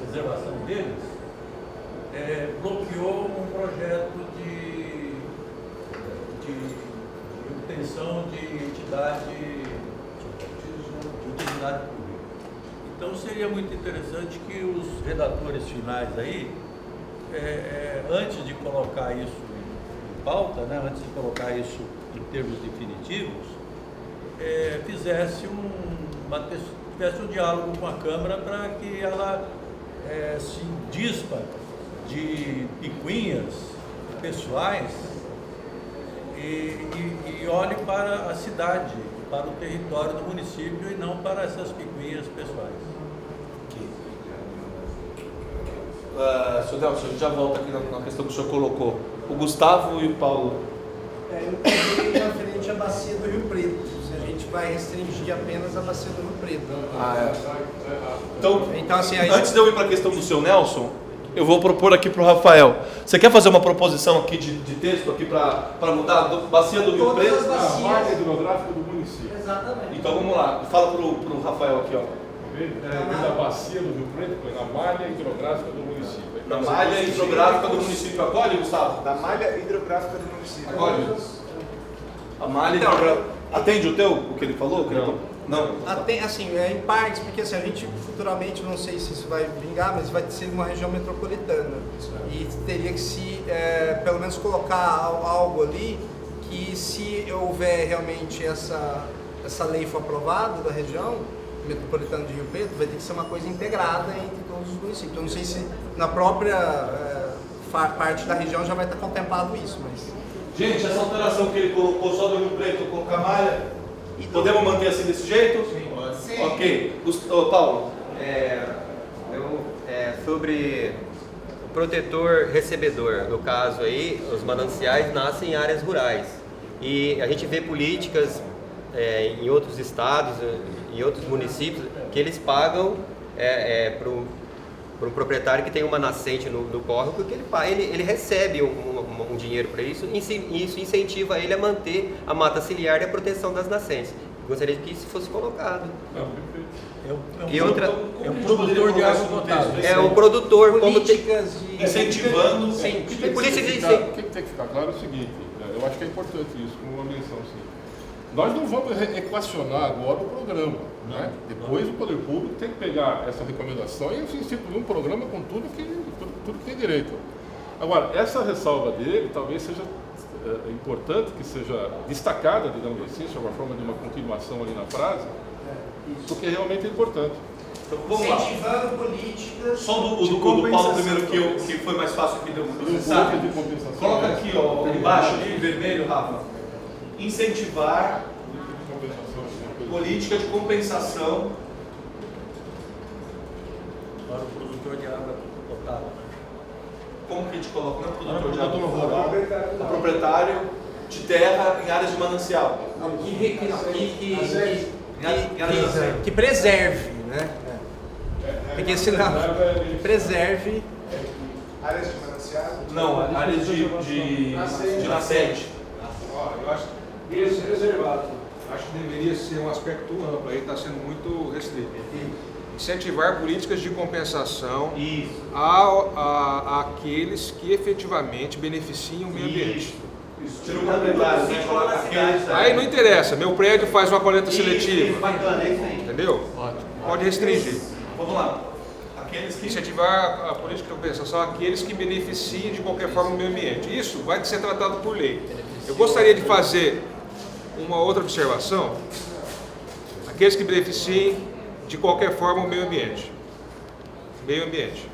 reservação deles, bloqueou um projeto de obtenção de entidade de utilidade pública. Então seria muito interessante que os redatores finais aí, antes de colocar isso em pauta, né, antes de colocar isso em termos definitivos, tivesse um diálogo com a Câmara para que ela se dispa de picuinhas pessoais e olhe para a cidade, para o território do município e não para essas picuinhas pessoais. Senhor Delcio, a gente já volta aqui na questão que o senhor colocou. O Gustavo e o Paulo. Eu peguei referente à bacia do Rio Preto. Se a gente vai restringir apenas a bacia do Rio Preto. Então assim, antes de eu ir para a questão do seu Nelson, eu vou propor aqui para o Rafael. Você quer fazer uma proposição aqui de texto aqui para mudar bacia do Rio Todas Preto? as bacias. A marca hidrográfica do município. Exatamente. Então vamos lá. Fala para o Rafael aqui, ó. Da bacia do Rio Preto, na malha hidrográfica do município. Na malha hidrográfica do município. Acolhe, Gustavo? Da malha hidrográfica do município. Acolhe. A malha hidrográfica. Atende o que ele falou? Não. Assim, em partes, porque assim, a gente futuramente, não sei se isso vai vingar, mas vai ser uma região metropolitana. E teria que se, pelo menos, colocar algo ali que, se houver realmente essa lei for aprovada da região metropolitana de Rio Preto, vai ter que ser uma coisa integrada entre todos os municípios. Eu não sei se na própria parte da região já vai estar contemplado isso, mas... Gente, essa alteração que ele colocou só do Rio Preto com a malha, podemos manter assim desse jeito? Sim. Ok. Paulo? Sobre o protetor recebedor, no caso aí, os mananciais nascem em áreas rurais. E a gente vê políticas em outros estados, em outros municípios, que eles pagam para o proprietário que tem uma nascente no córrego, que ele recebe um dinheiro para isso, e isso incentiva ele a manter a mata ciliar e a proteção das nascentes. Gostaria que isso fosse colocado. É um produtor de água potável. É um produtor, como tem... Incentivando. O que tem que ficar claro é o seguinte, eu acho que é importante isso, como uma menção assim. Nós não vamos equacionar agora o programa, né? Depois o poder público tem que pegar essa recomendação e instituir um programa com tudo que tem direito. Agora, essa ressalva dele talvez seja importante que seja destacada, digamos assim, sob a forma de uma continuação ali na frase, porque realmente é importante. Então, vamos lá. Incentivando políticas. Só o do Paulo primeiro, que foi mais fácil aqui de processar. Coloca aqui, ó, embaixo, aqui em vermelho, Rafa. Incentivar política de compensação Para o produtor de água potável. Como que a gente coloca? Não é produtor de água rural, é proprietário de terra em áreas de manancial. Que preserve, né? Porque senão, que preserve. Áreas de manancial? Não, áreas de nascente. Eu acho que esse reservado, acho que deveria ser um aspecto amplo, aí está sendo muito restrito. Incentivar políticas de compensação àqueles que efetivamente beneficiam o meio ambiente. Tira o proprietário, né? Coloca aqui. Aí não interessa, meu prédio faz uma coleta seletiva, Bacana, é isso aí. entendeu? Pode restringir. Vamos lá. Aqueles que... Incentivar a política de compensação àqueles que beneficiem de qualquer forma o meio ambiente. Isso vai ser tratado por lei. Eu gostaria de fazer uma outra observação. Aqueles que beneficiem de qualquer forma o meio ambiente. Meio ambiente.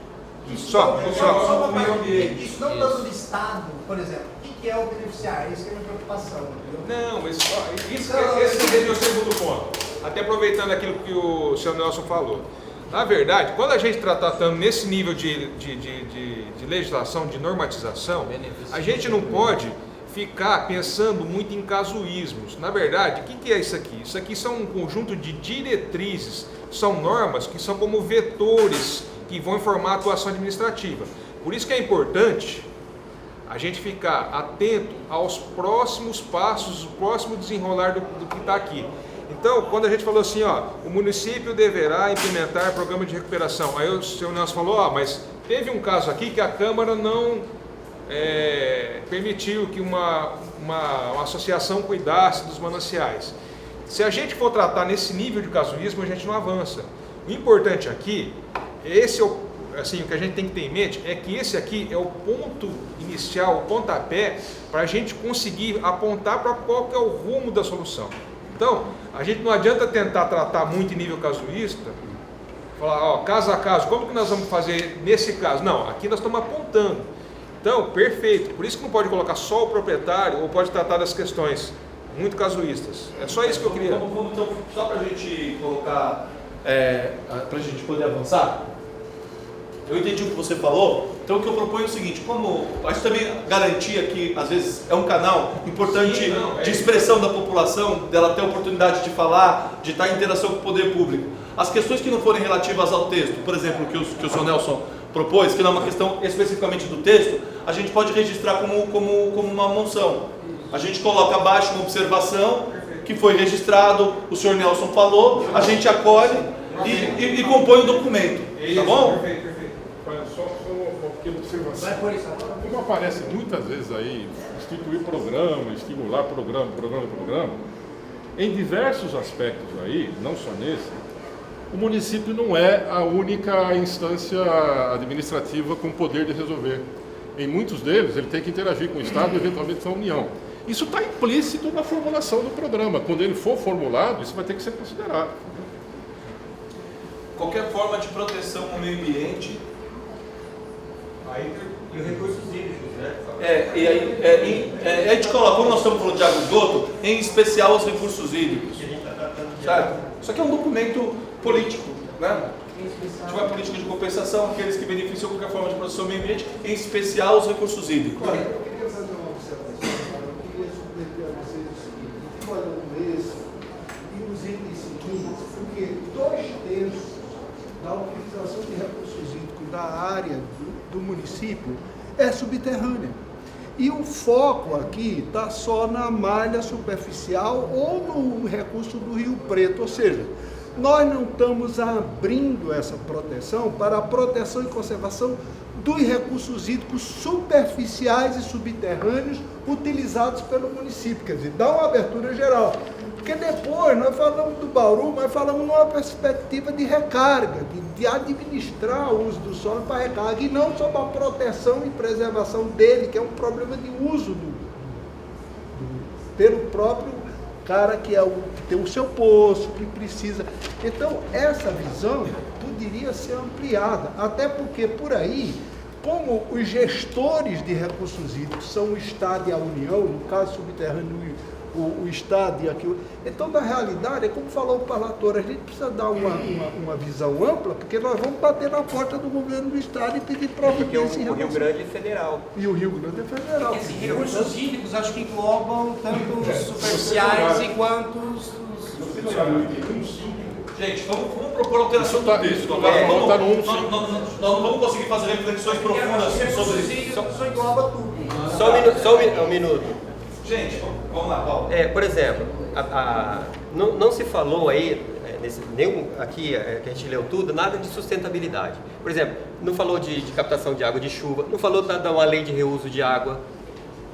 Só Só o meio ambiente. Isso não tanto do Estado, por exemplo. O que é o beneficiário? Isso que é a minha preocupação. Entendeu? Não, mas esse seria o segundo ponto. Até aproveitando aquilo que o senhor Nelson falou. Na verdade, quando a gente está tratando nesse nível de legislação, de normatização, a gente não pode ficar pensando muito em casuísmos. Na verdade, o que é isso aqui? Isso aqui são um conjunto de diretrizes, são normas que são como vetores que vão informar a atuação administrativa. Por isso que é importante a gente ficar atento aos próximos passos, o próximo desenrolar do que está aqui. Então, quando a gente falou assim, ó, o município deverá implementar programa de recuperação. Aí o senhor Nelson falou, ó, mas teve um caso aqui que a Câmara não permitiu que uma associação cuidasse dos mananciais. Se a gente for tratar nesse nível de casuísmo, a gente não avança. O importante aqui, assim, o que a gente tem que ter em mente é que esse aqui é o ponto inicial, o pontapé, para a gente conseguir apontar para qual que é o rumo da solução. Então, a gente não adianta tentar tratar muito em nível casuísta, falar, ó, caso a caso, como que nós vamos fazer nesse caso? Não, aqui nós estamos apontando. Então, perfeito. Por isso que não pode colocar só o proprietário ou pode tratar das questões muito casuístas. É só isso que eu queria. Então, só para a gente colocar, para a gente poder avançar, eu entendi o que você falou, então o que eu proponho é o seguinte, como a gente também garantia que às vezes é um canal importante de expressão da população, dela ter a oportunidade de falar, de estar em interação com o poder público. As questões que não forem relativas ao texto, por exemplo, que o senhor Nelson propôs, que não é uma questão especificamente do texto, a gente pode registrar como uma moção. A gente coloca abaixo uma observação que foi registrado, o senhor Nelson falou, a gente acolhe e compõe o documento, tá bom? Perfeito. Só uma pequena observação. Como aparece muitas vezes aí, instituir programa, estimular programa, em diversos aspectos aí, não só nesse, o município não é a única instância administrativa com poder de resolver. Em muitos deles, ele tem que interagir com o Estado e eventualmente com a União. Isso está implícito na formulação do programa. Quando ele for formulado, isso vai ter que ser considerado. Qualquer forma de proteção ao meio ambiente. E os recursos hídricos, né? E aí a gente coloca, como nós estamos falando de água e esgoto, em especial os recursos hídricos. Certo? Isso aqui é um documento político, né? Se tiver política de compensação, aqueles que beneficiam qualquer forma de proteção ao meio ambiente, em especial os recursos hídricos. Eu queria fazer uma observação, eu queria submeter a vocês o seguinte, olhando esse e os itens seguintes, porque 2/3 da utilização de recursos hídricos da área do município é subterrânea. E o foco aqui está só na malha superficial ou no recurso do Rio Preto, ou seja, nós não estamos abrindo essa proteção para a proteção e conservação dos recursos hídricos superficiais e subterrâneos utilizados pelo município, quer dizer, dá uma abertura geral. Porque depois nós falamos do Bauru, mas falamos numa perspectiva de recarga, de administrar o uso do solo para recarga, e não só para a proteção e preservação dele, que é um problema de uso pelo próprio cara que tem o seu poço, que precisa. Então, essa visão poderia ser ampliada, até porque por aí, como os gestores de recursos hídricos são o Estado e a União, no caso subterrâneo, o Estado e aquilo. Então, na realidade, é como falou o parlator, a gente precisa dar uma visão ampla, porque nós vamos bater na porta do governo do Estado e pedir providência. Porque o Rio Grande é federal. E o Rio Grande é federal. Porque, assim, recursos hídricos acho que englobam tanto os superficiais quanto os... Gente, vamos propor alteração do texto. Nós não vamos conseguir fazer reflexões profundas sobre isso. Só engloba tudo. Só um minuto. Gente, vamos lá, Paulo. Por exemplo, não se falou aí, nenhum aqui que a gente leu tudo, nada de sustentabilidade. Por exemplo, não falou de captação de água de chuva, não falou de uma lei de reuso de água.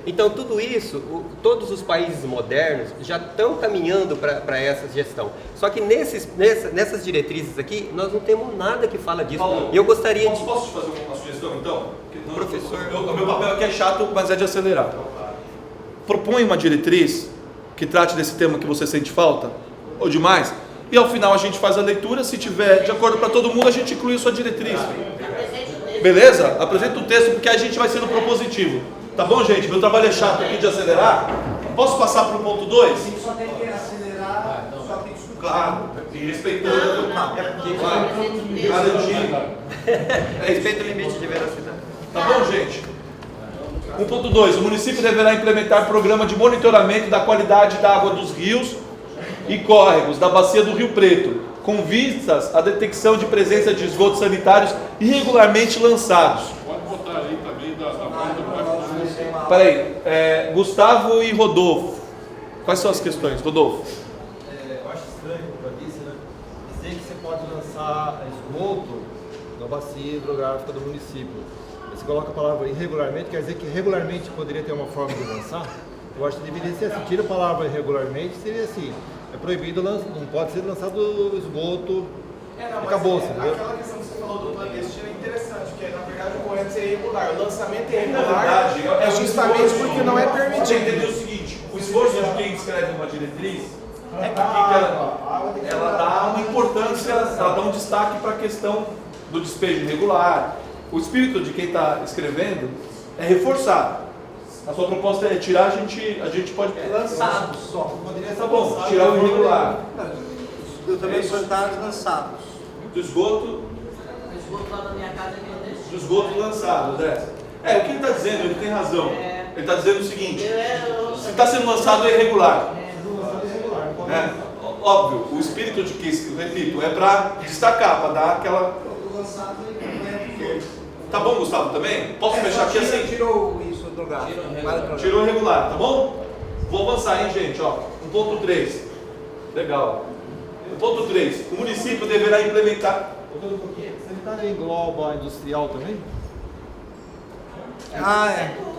Então, tudo isso, todos os países modernos já estão caminhando para essa gestão. Só que nessas diretrizes aqui, nós não temos nada que fala disso. Paulo, eu gostaria de... Posso te fazer uma sugestão, então? Professor... O meu papel aqui é chato, mas é de acelerar. Propõe uma diretriz que trate desse tema que você sente falta, ou demais, e ao final a gente faz a leitura, se tiver de acordo para todo mundo, a gente inclui a sua diretriz. Beleza? Apresenta o texto, porque a gente vai sendo propositivo. Tá bom, gente? Meu trabalho é chato aqui de acelerar. Posso passar para o ponto 2? Só tem que acelerar, só tem que discutir. Claro, e respeitando. Respeito o limite de velocidade. Tá bom, gente? 1.2. O município deverá implementar programa de monitoramento da qualidade da água dos rios e córregos da bacia do Rio Preto, com vistas à detecção de presença de esgotos sanitários irregularmente lançados. Pode botar aí também da parte do Peraí, Gustavo e Rodolfo. Quais são as questões, Rodolfo? Eu acho esgoto na bacia hidrográfica do município. Você coloca a palavra irregularmente, quer dizer que regularmente poderia ter uma forma de lançar? Eu acho que deveria ser assim, tira a palavra irregularmente, seria assim, é proibido, não pode ser lançado esgoto, acabou-se, entendeu? Aquela questão que você falou do clandestino é interessante, porque na verdade o correto seria irregular, o lançamento é Na irregular, verdade, é justamente porque não é Você permitido. entendeu o seguinte, o esforço de quem escreve uma diretriz é que ela dá uma importância, ela dá um destaque para a questão do despejo irregular. O espírito de quem está escrevendo é reforçar. A sua proposta é tirar, a gente pode... Lançados só. Tá bom, tirar o irregular. Eu também plantados lançados. Do esgoto... Lá na minha casa Do esgoto lançados, o que ele está dizendo, ele tem razão. Ele está dizendo o seguinte, se está sendo lançado é irregular. Óbvio, o espírito de que, repito, é para destacar, para dar aquela... Tá bom, Gustavo, também? Posso fechar aqui assim? Tirou isso do gráfico. Tirou irregular, tá bom? Vou avançar, hein, gente, ó. 1.3. Legal. 1.3. O município deverá implementar... Sanitário engloba industrial também?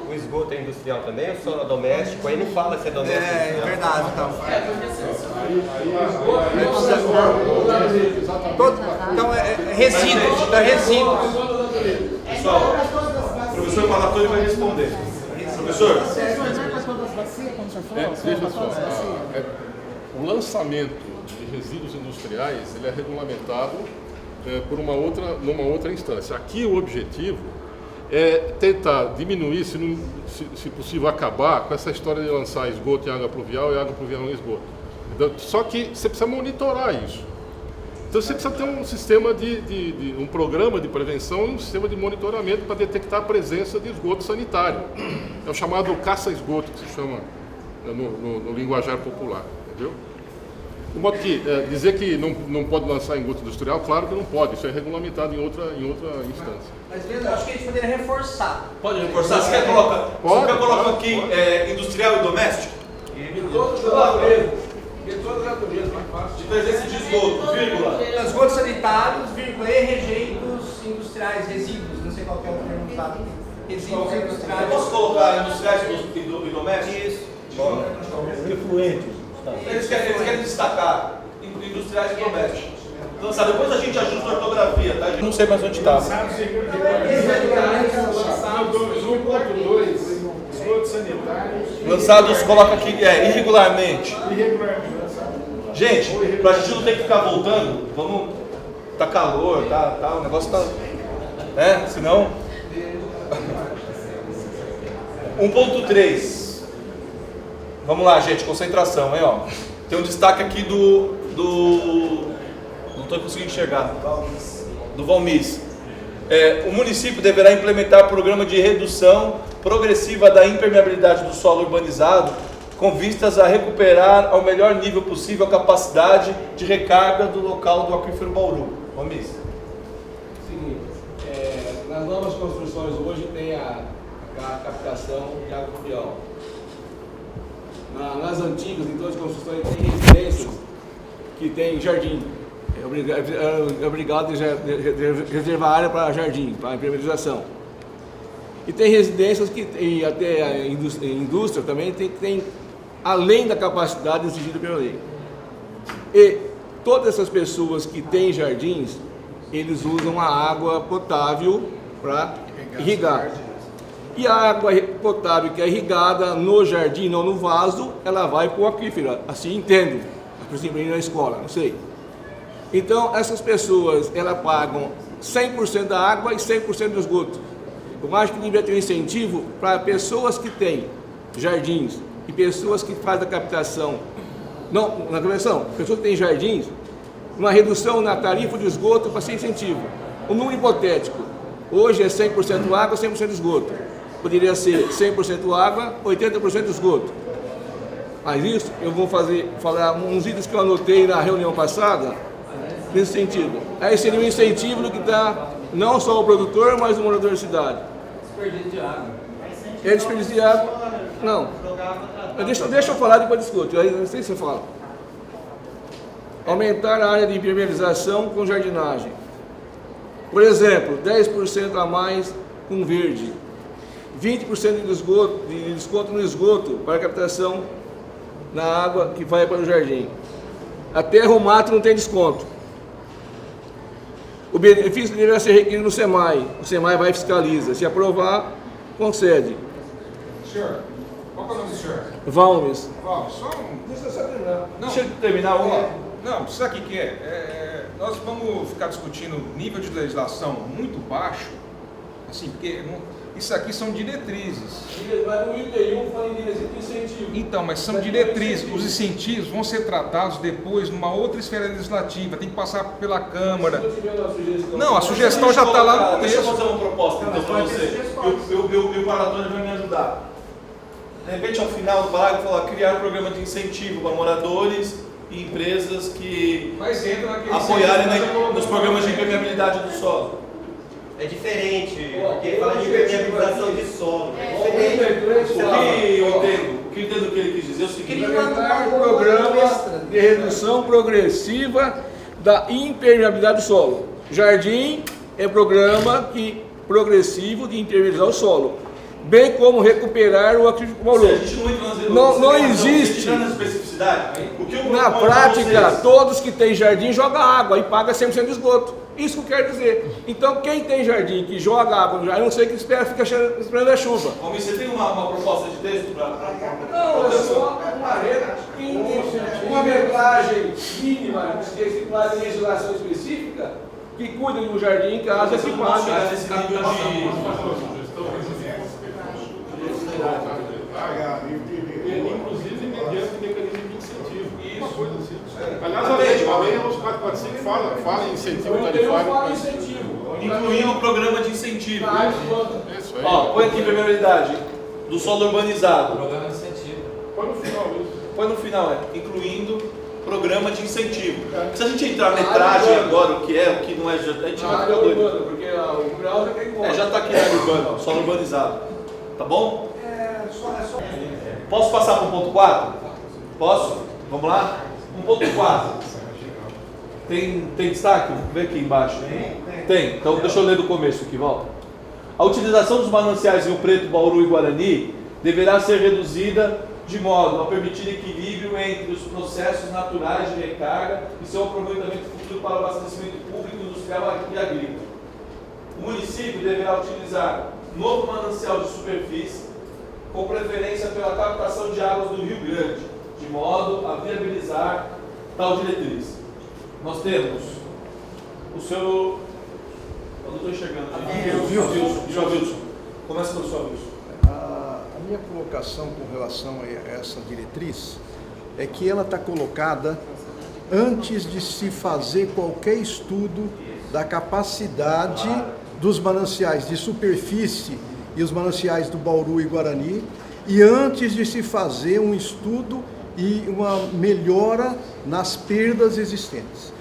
O esgoto é industrial também ou só doméstico? Aí não fala se é doméstico. É verdade, então. Então é resíduos, é resíduos. Pessoal, o professor Palatoni vai responder. Professor? Veja só, o lançamento de resíduos industriais ele é regulamentado numa outra instância. Aqui o objetivo é tentar diminuir, se possível acabar com essa história de lançar esgoto em água pluvial e água pluvial em esgoto. Então, só que você precisa monitorar isso. Então você precisa ter um sistema um programa de prevenção e um sistema de monitoramento para detectar a presença de esgoto sanitário. É o chamado caça-esgoto, que se chama no linguajar popular, entendeu? De modo que dizer que não pode lançar esgoto industrial, claro que não pode, isso é regulamentado em outra instância. Mas mesmo, eu acho que a gente poderia reforçar. Pode reforçar? Você quer colocar aqui industrial e doméstico? De toda natureza, mais fácil. De presença de esgoto, vírgula. Esgotos sanitários, vírgula, e rejeitos industriais, resíduos, não sei qual que é o termo usado. Resíduos industriais. Eu posso colocar industriais e domésticos? Isso. Efluentes. Eles querem destacar industriais e domésticos. Lançar, depois a gente ajusta a ortografia, tá? Não sei mais onde está. Lançados esgotos sanitários. Lançados, coloca aqui, irregularmente. Gente, pra gente não ter que ficar voltando, vamos. Tá calor, tá, o negócio tá. Senão. 1.3. Vamos lá, gente, concentração, hein, ó. Tem um destaque aqui não estou conseguindo enxergar. Do Valmis. O município deverá implementar programa de redução progressiva da impermeabilidade do solo urbanizado, com vistas a recuperar ao melhor nível possível a capacidade de recarga do local do aquífero Bauru. Valmis. Seguinte, nas novas construções hoje tem a captação de água pluvial. Nas antigas, em todas as construções, tem residências que tem jardim. É obrigado a reservar área para jardim, para impermeabilização. E tem residências e até a indústria também tem além da capacidade exigida pela lei. E todas essas pessoas que têm jardins, eles usam a água potável para irrigar. E a água potável que é irrigada no jardim, não no vaso, ela vai para o aquífero. Assim entendo, por exemplo, na escola, não sei. Então, essas pessoas, elas pagam 100% da água e 100% do esgoto. Eu acho que deveria ter um incentivo para pessoas que têm jardins e pessoas que fazem a captação. Não, na captação, pessoas que têm jardins, uma redução na tarifa de esgoto para ser incentivo. Um número hipotético. Hoje é 100% água, 100% esgoto. Poderia ser 100% água, 80% esgoto. Mas isso eu vou falar uns itens que eu anotei na reunião passada, nesse sentido. Aí seria um incentivo do que dá não só o produtor, mas o morador da cidade. Desperdício de água. É desperdício de água? Não. Deixa eu falar, depois discuto. Aí não sei se você fala. Aumentar a área de impermeabilização com jardinagem. Por exemplo, 10% a mais com verde, 20% de desconto no esgoto para captação na água que vai para o jardim. A terra ou mato não tem desconto. O benefício deverá ser requerido no SEMAI. O SEMAI vai e fiscaliza. Se aprovar, concede. Senhor, qual que é o nome do senhor? Valmes. Valmes, só um... Deixa eu só terminar. Não. Deixa eu terminar, vamos lá. Não, sabe o que nós vamos ficar discutindo nível de legislação muito baixo, assim, porque isso aqui são diretrizes. Mas no item 1 fala em incentivo. Então, mas são diretrizes. Os incentivos vão ser tratados depois numa outra esfera legislativa, tem que passar pela Câmara. Não, a sugestão já está lá no Deixa eu começo. fazer uma proposta então para você. E o Paratone vai me ajudar. De repente, ao final do parágrafo, falar criar um programa de incentivo para moradores e empresas que Mas entra naquele apoiarem incentivo, nos programas de impermeabilidade do solo. É diferente, porque fala de impermeabilização de solo. É diferente. O que eu entendo que ele quis dizer é o seguinte: Um programa de redução progressiva da impermeabilidade do solo. Jardim é programa progressivo de impermeabilizar o solo, bem como recuperar o ativo moroso. A gente não entra Não existe. na especificidade. O que eu Na proponho prática, a vocês- todos que têm jardim jogam água e paga 100% de esgoto. Isso que eu quero dizer. Então, quem tem jardim que joga água no jardim, eu não sei que espera, fica esperando a chuva. Almir, você tem uma proposta de texto para... Não, é só uma metragem mínima, estipulada em legislação específica, que cuida do jardim em casa que paga. Inclusive mediante mecanismo de incentivo. Uma coisa assim. Aliás, a lei 445 fala em incentivo tarifário. Incluindo o programa de incentivo. Isso aí. Ó, põe aqui permeabilidade do solo urbanizado. Programa de incentivo. Põe no final isso. Põe no final, incluindo programa de incentivo. Se a gente entrar na metragem agora, o que é, o que não é, a gente vai ficar doido. Porque o grau já tem Já está aqui na urbano, solo urbanizado. Tá bom? Posso passar para o ponto 4? Posso? Vamos lá? 1.4. Tem destaque? Vê aqui embaixo. Tem. Então deixa eu ler do começo aqui, volta. A utilização dos mananciais Rio Preto, Bauru e Guarani deverá ser reduzida de modo a permitir equilíbrio entre os processos naturais de recarga e seu aproveitamento futuro para o abastecimento público, industrial e agrícola. O município deverá utilizar novo manancial de superfície com preferência pela captação de águas do Rio Grande, de modo a viabilizar tal diretriz. Nós temos o senhor... Eu não estou enxergando. Senhor Wilson. Começa pelo senhor Wilson. A minha colocação com relação a essa diretriz é que ela está colocada antes de se fazer qualquer estudo da capacidade dos mananciais de superfície e os mananciais do Bauru e Guarani, e antes de se fazer um estudo e uma melhora nas perdas existentes.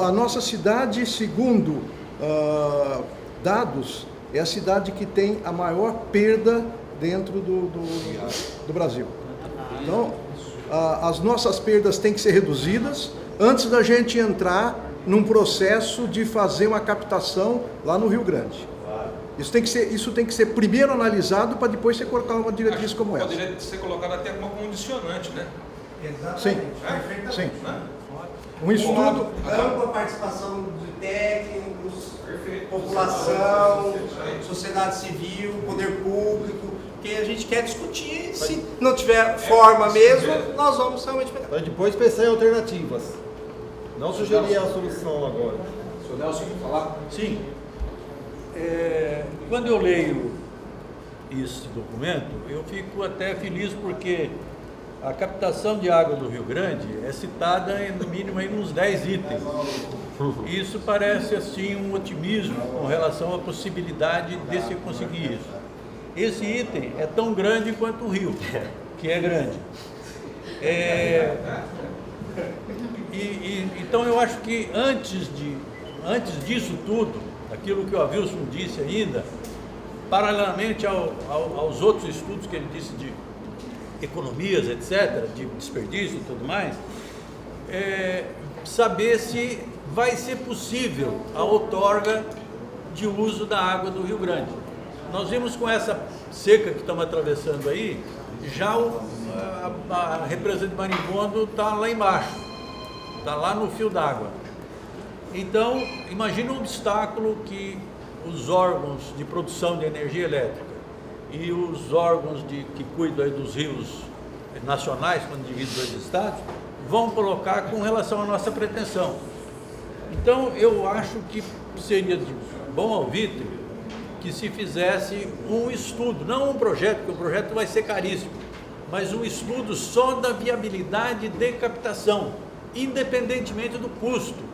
A nossa cidade, segundo dados, é a cidade que tem a maior perda dentro do Brasil. Então, as nossas perdas têm que ser reduzidas antes da gente entrar num processo de fazer uma captação lá no Rio Grande. Isso tem que ser primeiro analisado para depois você colocar uma diretriz como essa. Poderia ser colocado até como condicionante, né? Exatamente. Sim, sim. Um estudo, ampla participação de técnicos, população, sociedade civil, poder público, que a gente quer discutir. Se não tiver forma mesmo, nós vamos realmente pegar. Para depois pensar em alternativas. Não sugerir a solução agora. Senhor Nelson, quer falar? Sim. Quando eu leio esse documento, eu fico até feliz porque a captação de água do Rio Grande é citada no mínimo em uns 10 itens. Isso parece assim um otimismo com relação à possibilidade de se conseguir isso. Esse item é tão grande quanto o rio, que é grande. Então eu acho que antes disso tudo, aquilo que o Avilson disse ainda, paralelamente aos outros estudos que ele disse de economias, etc., de desperdício e tudo mais, saber se vai ser possível a outorga de uso da água do Rio Grande. Nós vimos com essa seca que estamos atravessando aí, já a represa de Marimbondo está lá embaixo, está lá no fio d'água. Então, imagine um obstáculo que os órgãos de produção de energia elétrica e os órgãos que cuidam aí dos rios nacionais, quando dividem dois estados, vão colocar com relação à nossa pretensão. Então, eu acho que seria de bom alvitre que se fizesse um estudo, não um projeto, porque o projeto vai ser caríssimo, mas um estudo só da viabilidade de captação, independentemente do custo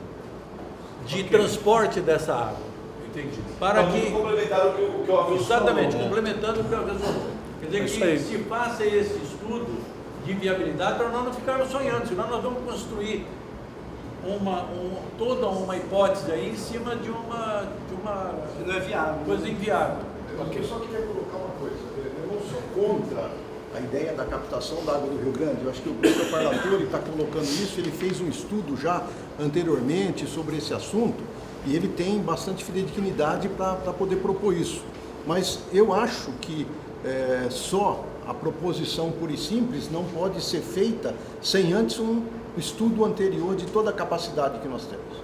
de transporte dessa água. Entendi. Para que complementar o que o Avilson exatamente, falou, né? complementando o que o Avilson falou. Quer dizer, que se faça esse estudo de viabilidade para nós não ficarmos sonhando, senão nós vamos construir toda uma hipótese aí em cima de uma não é viável. Coisa inviável. Eu só queria colocar uma coisa. Eu não sou contra a ideia da captação da água do Rio Grande. Eu acho que o professor Parlatore está colocando isso. Ele fez um estudo já anteriormente sobre esse assunto e ele tem bastante fidedignidade para poder propor isso. Mas eu acho que só a proposição pura e simples não pode ser feita sem antes um estudo anterior de toda a capacidade que nós temos.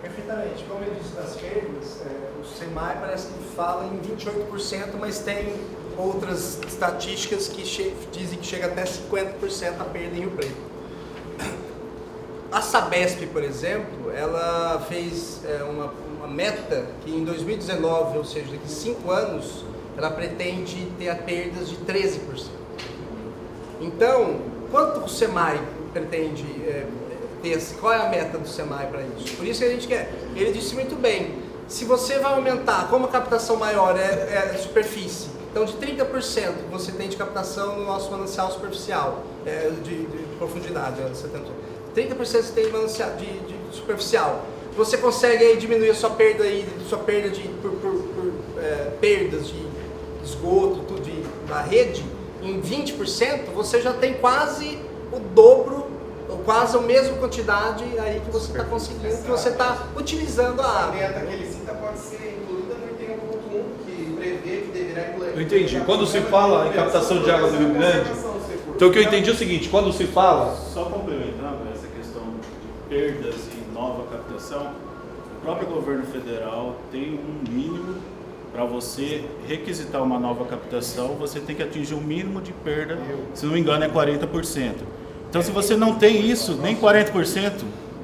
Perfeitamente. Como eu disse das perdas, o SEMAI parece que fala em 28%, mas tem outras estatísticas que dizem que chega até 50% a perda em Rio Preto. A Sabesp, por exemplo, ela fez uma meta que em 2019, ou seja, daqui a 5 anos, ela pretende ter perdas de 13%. Então, quanto o SEMAI pretende ter? Qual é a meta do SEMAI para isso? Por isso que a gente quer. Ele disse muito bem, se você vai aumentar, como a captação maior é superfície, então de 30% você tem de captação no nosso manancial superficial, de profundidade, 30% você tem de superficial. Você consegue aí diminuir a sua perda perdas de esgoto, tudo da rede, em 20%, você já tem quase o dobro, ou quase a mesma quantidade aí que você está conseguindo, que você está utilizando a água. A meta que ele cita pode ser incluída no item 1.1, que prevê que deverá incluir. Eu entendi. Quando se fala em captação de água do Rio Grande, então o que eu entendi é o seguinte, quando se fala... Só complementando essa questão de perdas e nova captação, o próprio governo federal tem um mínimo para você requisitar uma nova captação, você tem que atingir um mínimo de perda, se não me engano é 40%. Então se você não tem isso, nem 40%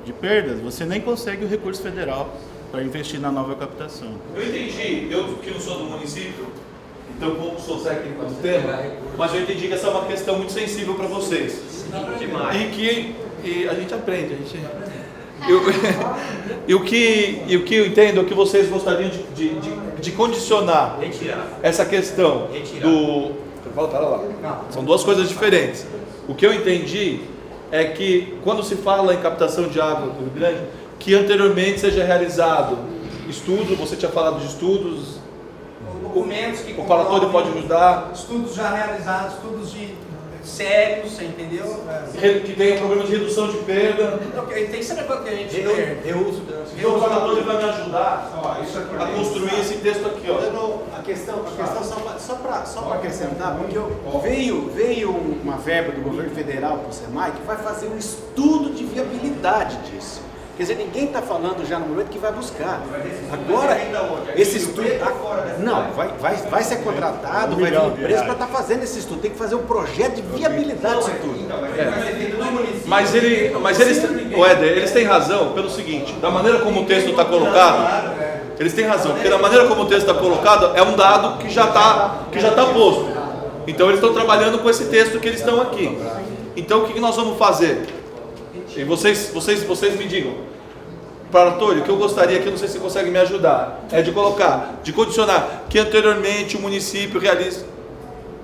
de perdas, você nem consegue o recurso federal para investir na nova captação. Eu entendi, eu que não sou do município, então pouco sou técnico do tema, mas eu entendi que essa é uma questão muito sensível para vocês. E que a gente aprende, o que eu entendo é que vocês gostariam de condicionar essa questão do... São duas coisas diferentes. O que eu entendi é que quando se fala em captação de água do Rio Grande, que anteriormente seja realizado estudo, você tinha falado de estudos, documentos que o Parlatore pode ajudar. Estudos já realizados, estudos sérios, você entendeu? Que tenha problema de redução de perda. Tem que saber quanto que a gente perde. Então o Parlatore vai me ajudar a construir esse texto aqui, ó. A questão só para acrescentar, porque veio uma verba do governo federal para o SEMAI que vai fazer um estudo de viabilidade disso. Quer dizer, ninguém está falando já no momento que vai buscar. Agora, esse estudo... Não, vai ser contratado, vai vir uma empresa para estar fazendo esse estudo. Tem que fazer um projeto de viabilidade disso tudo. Mas eles têm razão pelo seguinte, da maneira como o texto está colocado, eles têm razão, porque da maneira como o texto está colocado, é um dado que já está posto. Então eles estão trabalhando com esse texto que eles estão aqui. Então o que nós vamos fazer? E vocês me digam, Parlatore, o que eu gostaria, que eu não sei se você consegue me ajudar, é de condicionar que anteriormente o município realize...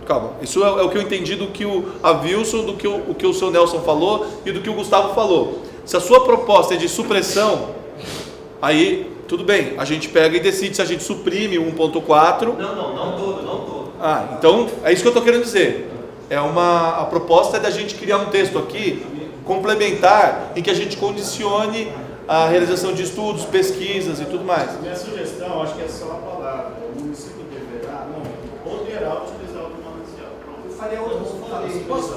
Calma, isso é o que eu entendi do que o Avilson, do que o seu Nelson falou e do que o Gustavo falou. Se a sua proposta é de supressão, aí tudo bem, a gente pega e decide se a gente suprime o 1.4. Não todo. Então é isso que eu estou querendo dizer. A proposta é da gente criar um texto aqui complementar em que a gente condicione a realização de estudos, pesquisas e tudo mais. Minha sugestão, acho que é só a palavra. O município deverá, não, poderá utilizar o manancial. Eu falei outro. Posso?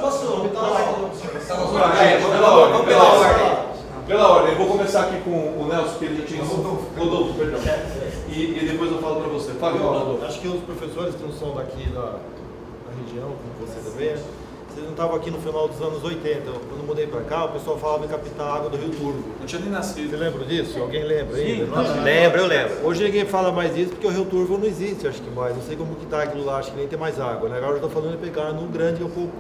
Pela ordem, eu vou começar aqui com o Nelson, que ele já tinha... Rodolfo, perdão. E depois eu falo para você. Fala, Rodolfo. Acho que os professores que não são daqui da região, como você também, vocês não estavam aqui no final dos anos 80. Quando eu mudei para cá, o pessoal falava em captar água do Rio Turvo. Não tinha nem nascido. Você lembra disso? Alguém lembra ainda? Lembro, eu lembro. Hoje ninguém fala mais disso porque o Rio Turvo não existe, acho que mais. Não sei como que tá aquilo lá, acho que nem tem mais água. Né? Agora eu estou falando de pegar no grande um pouco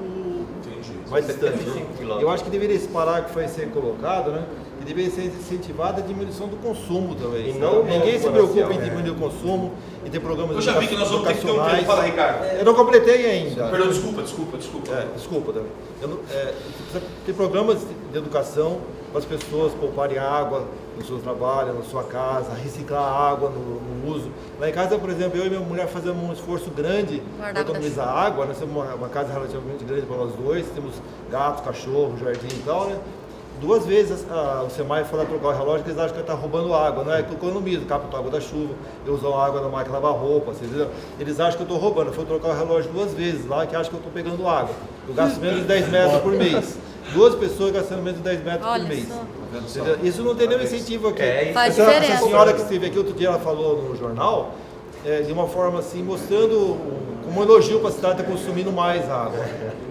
mais distante. Né? Eu acho que deveria esse parágrafo aí ser colocado, né? E deveria ser incentivada a diminuição do consumo também. Ninguém se preocupa em diminuir o consumo e ter programas educacionais. Eu já vi que nós vamos ter que ter um tempo. Fala, Ricardo. Eu não completei ainda. Perdão, desculpa. Desculpa também. Precisa ter programas de educação para as pessoas pouparem água no seu trabalho, na sua casa, reciclar água no uso. Lá em casa, por exemplo, eu e minha mulher fazemos um esforço grande para economizar água. Nós temos uma casa relativamente grande para nós dois, temos gato, cachorro, jardim e tal, né? 2 vezes o SEMAI foi lá trocar o relógio, porque eles acham que ele está roubando água, não é que eu economizo, capto água da chuva, eu uso água da máquina lavar roupa, entendeu? Eles acham que eu estou roubando, eu fui trocar o relógio 2 vezes lá, que acham que eu estou pegando água. Eu gasto menos de 10 metros por mês. 2 pessoas gastando menos de 10 metros por mês. Isso não tem nenhum incentivo aqui. Faz essa diferença. senhora que esteve aqui outro dia, ela falou no jornal, de uma forma assim, mostrando como um elogio para a cidade estar consumindo mais água.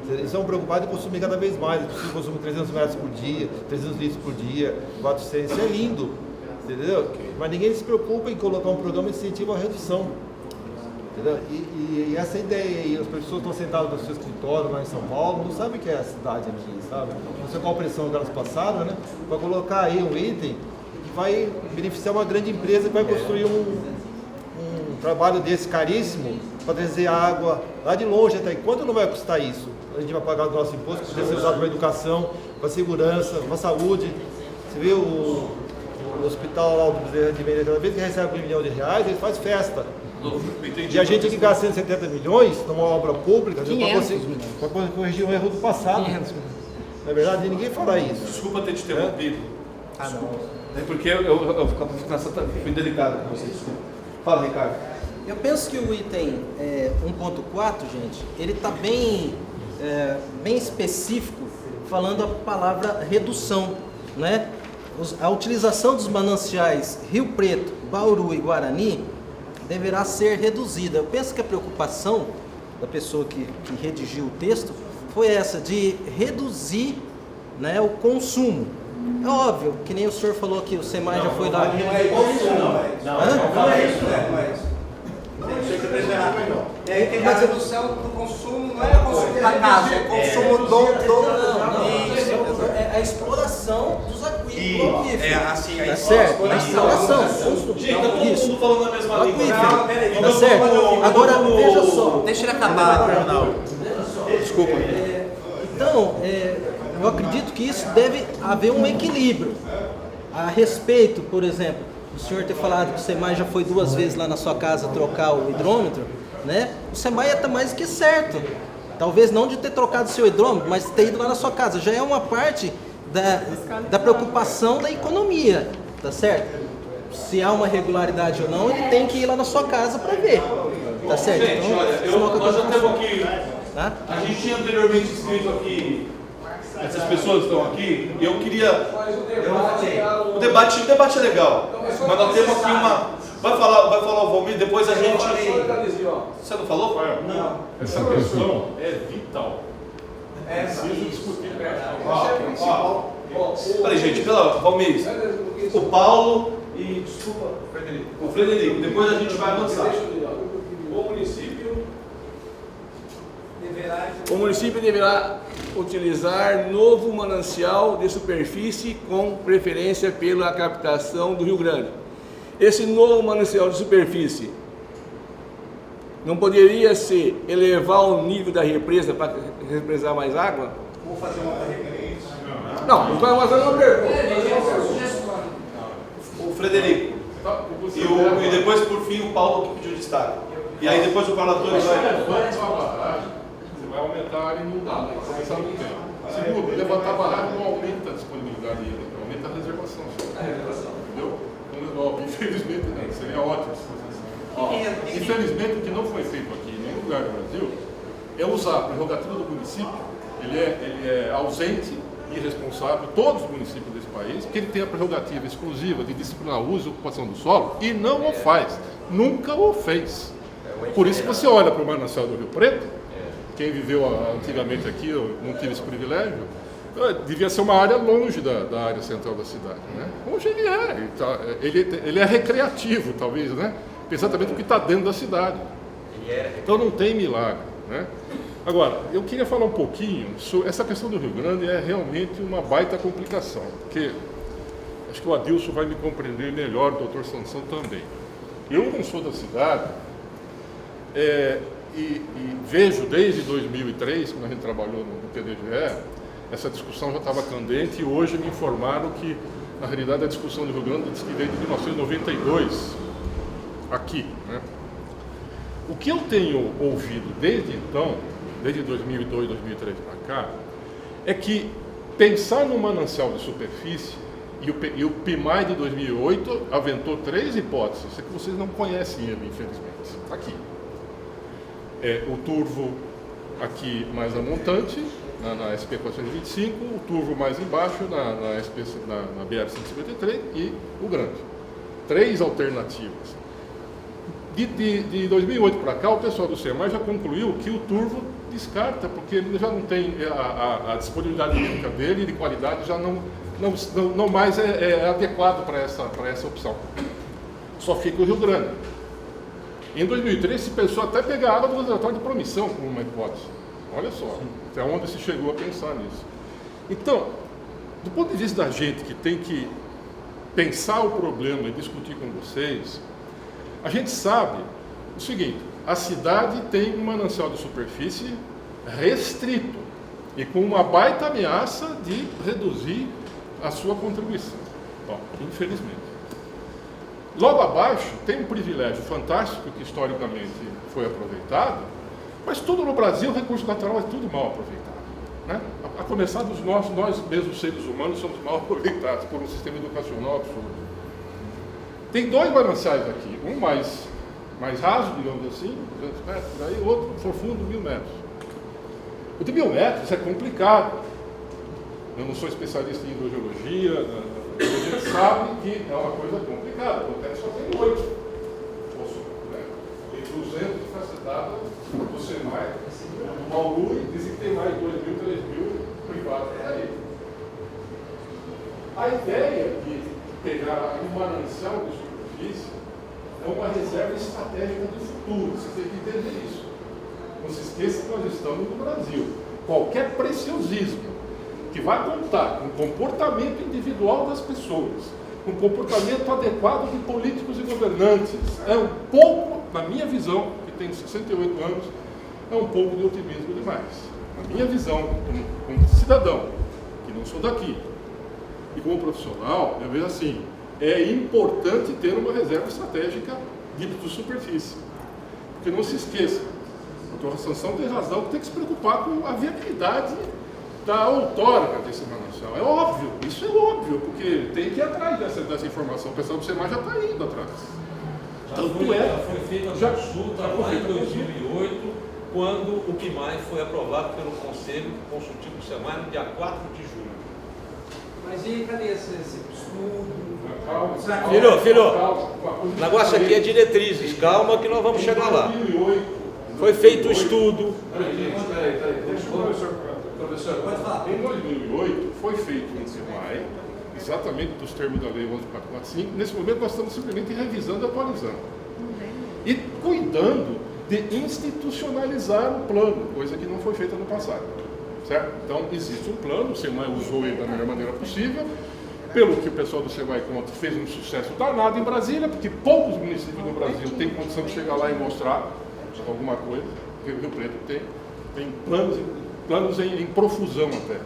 Eles estão preocupados em consumir cada vez mais. É possível consumir 300 metros por dia, 300 litros por dia, 400. Isso é lindo, entendeu? Mas ninguém se preocupa em colocar um programa de incentivo à redução. Entendeu? E essa ideia aí, as pessoas estão sentadas no seu escritório lá em São Paulo, não sabem o que é a cidade aqui, sabe? Não sei qual a pressão delas passadas, né? Para colocar aí um item que vai beneficiar uma grande empresa que vai construir um trabalho desse caríssimo para trazer água lá de longe até. Quanto não vai custar isso? A gente vai pagar o nosso imposto, que poder ser usado para a educação, para a segurança, para a saúde. Você vê o hospital lá do Bezerra de Menezes, cada vez que recebe R$1 milhão, ele faz festa. E a gente que gasta 170 milhões numa obra pública para corrigir um erro do passado. Na verdade, ninguém fala isso. Desculpa ter te interrompido. Não. É porque eu fui delicado com você, desculpa. Fala, Ricardo. Eu penso que o item 1.4, gente, ele está bem específico, falando a palavra redução, né? A utilização dos mananciais Rio Preto, Bauru e Guarani deverá ser reduzida. Eu penso que a preocupação da pessoa que redigiu o texto foi essa, de reduzir, né, o consumo. É óbvio, que nem o senhor falou que o SEMAI já foi lá. Não é isso. A redução do consumo não é o consumo da casa, é o consumo do. É a exploração dos aquíferos. Tá certo? A exploração. Gente, tá todo mundo falando a mesma língua. Tá certo? Agora, veja só. Deixa ele acabar. Desculpa. Então, eu acredito que isso deve haver um equilíbrio. A respeito, por exemplo, o senhor ter falado que o SEMAI já foi 2 vezes lá na sua casa trocar o hidrômetro, né? O SEMAI está mais que certo. Talvez não de ter trocado o seu hidrômetro, mas ter ido lá na sua casa. Já é uma parte da preocupação da economia, tá certo? Se há uma irregularidade ou não, ele tem que ir lá na sua casa para ver, tá certo? Gente, então, olha, nós já temos aqui, a gente tinha anteriormente escrito aqui, essas pessoas estão aqui, e eu queria, o debate é legal, mas nós temos aqui uma, vai falar o Valmir, depois a gente, você não falou? Não. Essa questão é vital. Precisa discutir. Peraí, gente, Valmir, o Paulo e, desculpa, o Frederico, depois a gente vai avançar. O município deverá utilizar novo manancial de superfície com preferência pela captação do Rio Grande. Esse novo manancial de superfície não poderia ser elevar o nível da represa para represar mais água? Vou fazer uma referência. Não, eu estou fazendo uma pergunta. O Frederico. E depois, por fim, o Paulo que pediu destaque. E aí depois o Paulo Antônio Você vai aumentar a área inundada, começar no tempo. Segundo, levantar a barragem não aumenta a disponibilidade hídrica, aumenta a reservação. Entendeu? Infelizmente não, seria ótimo se fosse assim. Infelizmente o que não foi feito aqui em nenhum lugar do Brasil é usar a prerrogativa do município. Ele é ausente e irresponsável, todos os municípios desse país, porque ele tem a prerrogativa exclusiva de disciplinar o uso e ocupação do solo e não o faz, nunca o fez. Por isso que você olha para o Manancial do Rio Preto, quem viveu antigamente aqui, eu não tive esse privilégio, devia ser uma área longe da área central da cidade, né? Hoje ele é recreativo, talvez, né? Exatamente o que está dentro da cidade. Então não tem milagre, né? Agora, eu queria falar um pouquinho sobre essa questão do Rio Grande. É realmente uma baita complicação, porque acho que o Adilson vai me compreender melhor, o doutor Sansão também. Eu não sou da cidade e vejo desde 2003, quando a gente trabalhou no PDGE, essa discussão já estava candente e hoje me informaram que, na realidade, a discussão do Rio Grande diz que veio de 1992 aqui, né? O que eu tenho ouvido desde então, desde 2002, 2003 para cá, é que pensar no manancial de superfície, e o PIMAI de 2008 aventou 3 hipóteses, é que vocês não conhecem ele, infelizmente, aqui. O turvo aqui mais a montante, na SP 425, o turvo mais embaixo, na BR 153 e o grande. 3 alternativas. De 2008 para cá, o pessoal do SEMAI já concluiu que o turvo descarta, porque ele já não tem a disponibilidade hídrica dele e de qualidade já não mais é adequado para essa opção. Só fica o Rio Grande. Em 2003 se pensou até pegar a água do reservatório de Promissão como uma hipótese. Olha só, até onde se chegou a pensar nisso. Então, do ponto de vista da gente que tem que pensar o problema e discutir com vocês, a gente sabe o seguinte: a cidade tem um manancial de superfície restrito e com uma baita ameaça de reduzir a sua contribuição. Bom, infelizmente. Logo abaixo tem um privilégio fantástico que historicamente foi aproveitado, mas tudo no Brasil, o recurso natural é tudo mal aproveitado, né? A começar dos nós mesmos seres humanos somos mal aproveitados por um sistema educacional absurdo. Tem 2 mananciais aqui, um mais raso, digamos assim, 200 metros, aí o outro profundo, 1000 metros. O de 1000 metros é complicado. Eu não sou especialista em hidrogeologia, a gente sabe que é uma coisa complicada, acontece só tem 8. Né? Tem 200 cacetadas do SEMAI, do Bauru, e dizem que tem mais 2.000, 3.000 privados aí. A ideia de pegar um manancial de superfície é uma reserva estratégica do futuro. Você tem que entender isso. Não se esqueça que nós estamos no Brasil. Qualquer preciosismo que vai contar com o comportamento individual das pessoas, com o comportamento adequado de políticos e governantes, é um pouco, na minha visão, que tenho 68 anos, é um pouco de otimismo demais. Na minha visão, como cidadão, que não sou daqui, e como profissional, eu vejo assim: é importante ter uma reserva estratégica de superfície. Porque não se esqueça, a doutora Sansão tem razão, tem que se preocupar com a viabilidade da outorga desse manancial. É óbvio, isso é óbvio, porque tem que ir atrás dessa informação. O pessoal do SEMAI já está indo atrás. Já foi feita a consulta lá em 2008, quando o PIMAI foi aprovado pelo Conselho Consultivo do SEMAI no dia 4 de julho. Mas e cadê esse estudo? Filho, o negócio aqui é diretrizes, calma que nós vamos chegar lá. Foi feito o estudo. Professor, em 2008 foi feito um SEMAI, exatamente dos termos da Lei 11.445. Nesse momento nós estamos simplesmente revisando e atualizando. E cuidando de institucionalizar o plano, coisa que não foi feita no passado. Certo? Então existe um plano, o SEMAI usou ele da melhor maneira possível. Pelo que o pessoal do SEMAI conta, fez um sucesso danado em Brasília, porque poucos municípios do Brasil têm condição de chegar lá e mostrar alguma coisa. O Rio Preto tem planos em profusão até.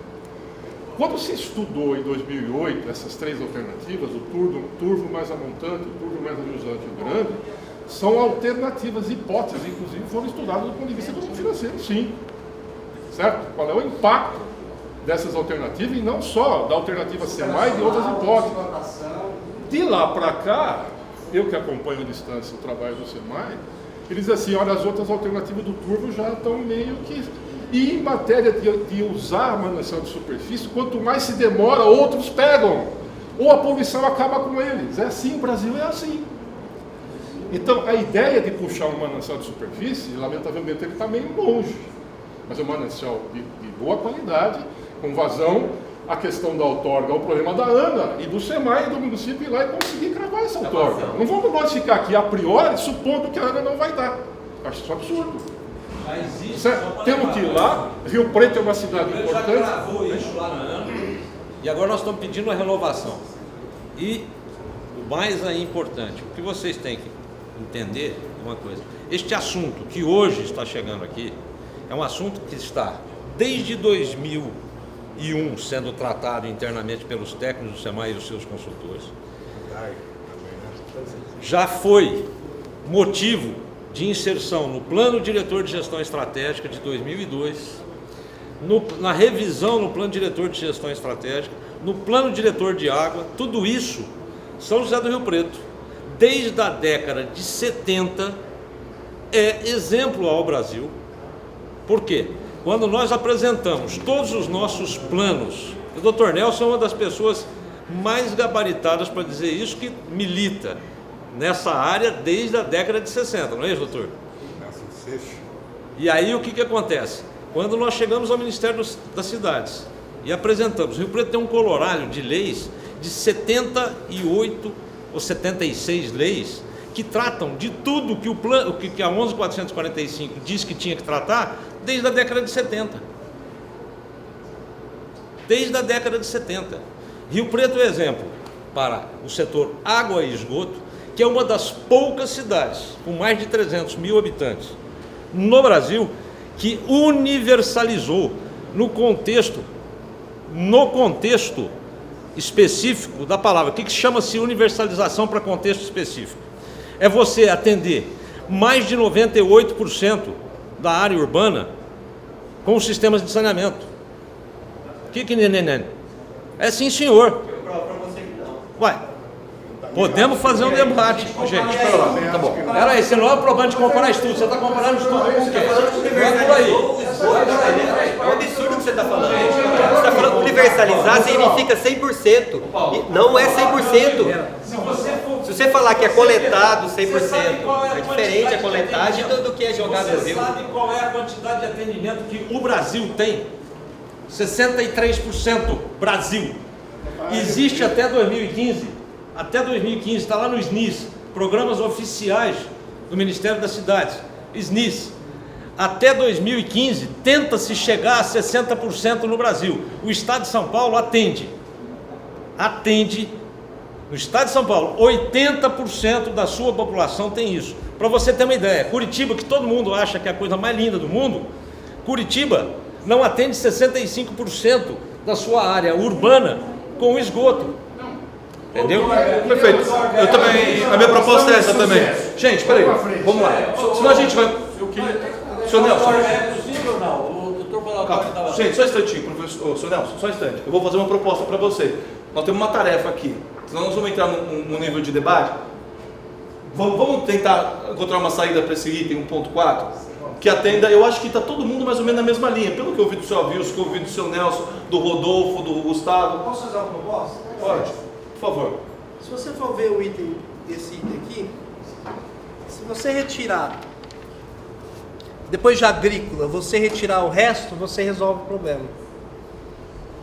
Quando se estudou em 2008 essas 3 alternativas, o turvo mais amontante, o turvo mais ajusante e o grande, são alternativas, hipóteses, inclusive foram estudadas do ponto de vista financeiro, sim. Certo? Qual é o impacto dessas alternativas e não só da alternativa SEMAI e de outras hipóteses. De lá para cá, eu que acompanho à distância o trabalho do SEMAI, eles dizem assim, olha, as outras alternativas do turvo já estão meio que... E em matéria de usar a manancial de superfície, quanto mais se demora, outros pegam. Ou a poluição acaba com eles. É assim, o Brasil é assim. Então, a ideia de puxar um manancial de superfície, lamentavelmente, ele está meio longe. Mas é um manancial de boa qualidade, com vazão. A questão da outorga é o problema da ANA e do SEMAI e do município ir lá e conseguir cravar essa outorga. Não vamos nós ficar aqui a priori supondo que a ANA não vai dar. Acho isso absurdo. Temos que ir lá. Rio Preto é uma cidade importante. Já gravou isso lá na ANA e agora nós estamos pedindo a renovação. E o mais aí importante, o que vocês têm que entender uma coisa. Este assunto que hoje está chegando aqui é um assunto que está desde 2001 sendo tratado internamente pelos técnicos do SEMAI e os seus consultores. Já foi motivo de inserção no Plano Diretor de Gestão Estratégica de 2002, na revisão no Plano Diretor de Gestão Estratégica, no Plano Diretor de Água. Tudo isso, São José do Rio Preto, desde a década de 70, é exemplo ao Brasil. Por quê? Quando nós apresentamos todos os nossos planos, o Dr. Nelson é uma das pessoas mais gabaritadas para dizer isso, que milita nessa área desde a década de 60, não é isso, doutor? E aí o que acontece? Quando nós chegamos ao Ministério das Cidades e apresentamos, o Rio Preto tem um colorário de leis de 78 ou 76 leis que tratam de tudo que que a 11.445 diz que tinha que tratar desde a década de 70. Desde a década de 70. Rio Preto é exemplo para o setor água e esgoto, que é uma das poucas cidades, com mais de 300 mil habitantes, no Brasil, que universalizou no contexto específico da palavra. O que chama-se universalização para contexto específico? É você atender mais de 98% da área urbana com os sistemas de saneamento. É sim, senhor. Ué, podemos fazer um debate. Gente, espera lá. Tá bom. Pera aí, você não é problema de comparar estudo. Você está comparando estudo com o quê? Vai por aí. É um absurdo o que você está falando. Você está falando universalizar significa 100%. E não é 100%. Se você falar que é coletado 100%, é diferente a coletagem do que é jogado no rio. Você sabe qual é a quantidade de atendimento que o Brasil tem? 63% Brasil. Existe até 2015. Até 2015, está lá no SNIS, Programas Oficiais do Ministério das Cidades, SNIS. Até 2015, tenta-se chegar a 60% no Brasil. O Estado de São Paulo atende, no Estado de São Paulo, 80% da sua população tem isso. Para você ter uma ideia, Curitiba, que todo mundo acha que é a coisa mais linda do mundo, Curitiba não atende 65% da sua área urbana com esgoto. Entendeu? Perfeito. Eu também, a minha proposta é essa também. Gente, peraí, vamos lá. Senão a gente vai... Senhor Nelson. É possível ou não? O doutor falou que estava... Gente, só um instantinho, professor. Senhor Nelson, só um instante. Eu vou fazer uma proposta para você. Nós temos uma tarefa aqui. Senão nós vamos entrar num nível de debate. Vamos tentar encontrar uma saída para esse item 1.4 que atenda. Eu acho que está todo mundo mais ou menos na mesma linha. Pelo que eu ouvi do seu Avilso, que eu ouvi do seu Nelson, do Rodolfo, do Gustavo. Posso fazer uma proposta? Pode, por favor. Se você for ver esse item aqui, se você retirar, depois de agrícola, você retirar o resto, você resolve o problema.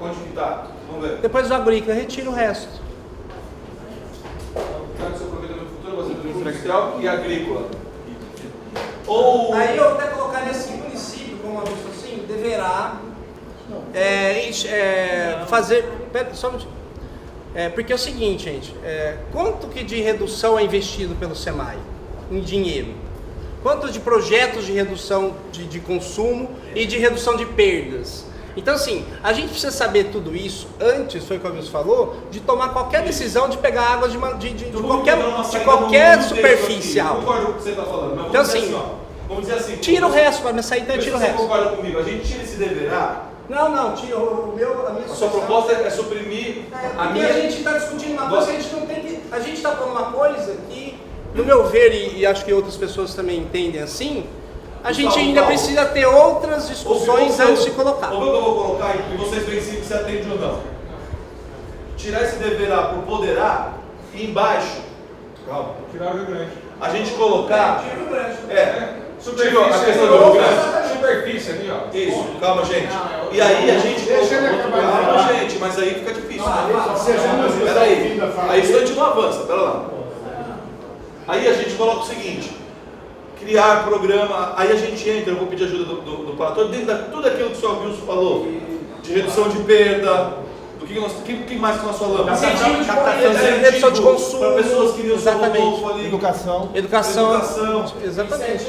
Onde que está? Vamos ver. Depois do agrícola, retira o resto. Industrial e agrícola. Aí eu até colocaria assim, o município, como uma vista assim, deverá fazer... Só um minutinho. Porque é o seguinte, gente, quanto que de redução é investido pelo SEMAI em dinheiro? Quanto de projetos de redução de consumo e de redução de perdas? Então, assim, a gente precisa saber tudo isso antes, foi o que o Avilso falou, de tomar qualquer decisão de pegar água de qualquer superficial. Eu concordo com o que você está falando, mas então, assim, vamos dizer assim, tira o resto, para minha saída, tira o resto. Você concorda comigo? A gente tira esse deverá Não, tio, a minha A sua proposta é suprimir a porque minha... a gente está discutindo uma coisa, a gente não tem que... A gente está falando uma coisa que, no meu ver, e acho que outras pessoas também entendem assim, a gente ainda precisa ter outras discussões antes de colocar. O que eu vou colocar e vocês veem se atende ou não. Tirar esse deverá por poderá e embaixo, calma, tirar o Rio Grande. A gente colocar... Tira o Rio Grande. Superfície, a questão do Rio Grande. Superfície ali, ó. Isso, calma, gente. E aí a gente... Calma, gente, mas aí fica difícil. Peraí, aí isso a gente não avança, pera lá. Aí a gente coloca o seguinte: criar programa, aí a gente entra, eu vou pedir ajuda do Pator, dentro de tudo aquilo que o senhor Wilson falou, de redução de perda, do que mais que nós falamos? Redução de consumo. Para pessoas que queriam usar o novo ali. Educação. Exatamente.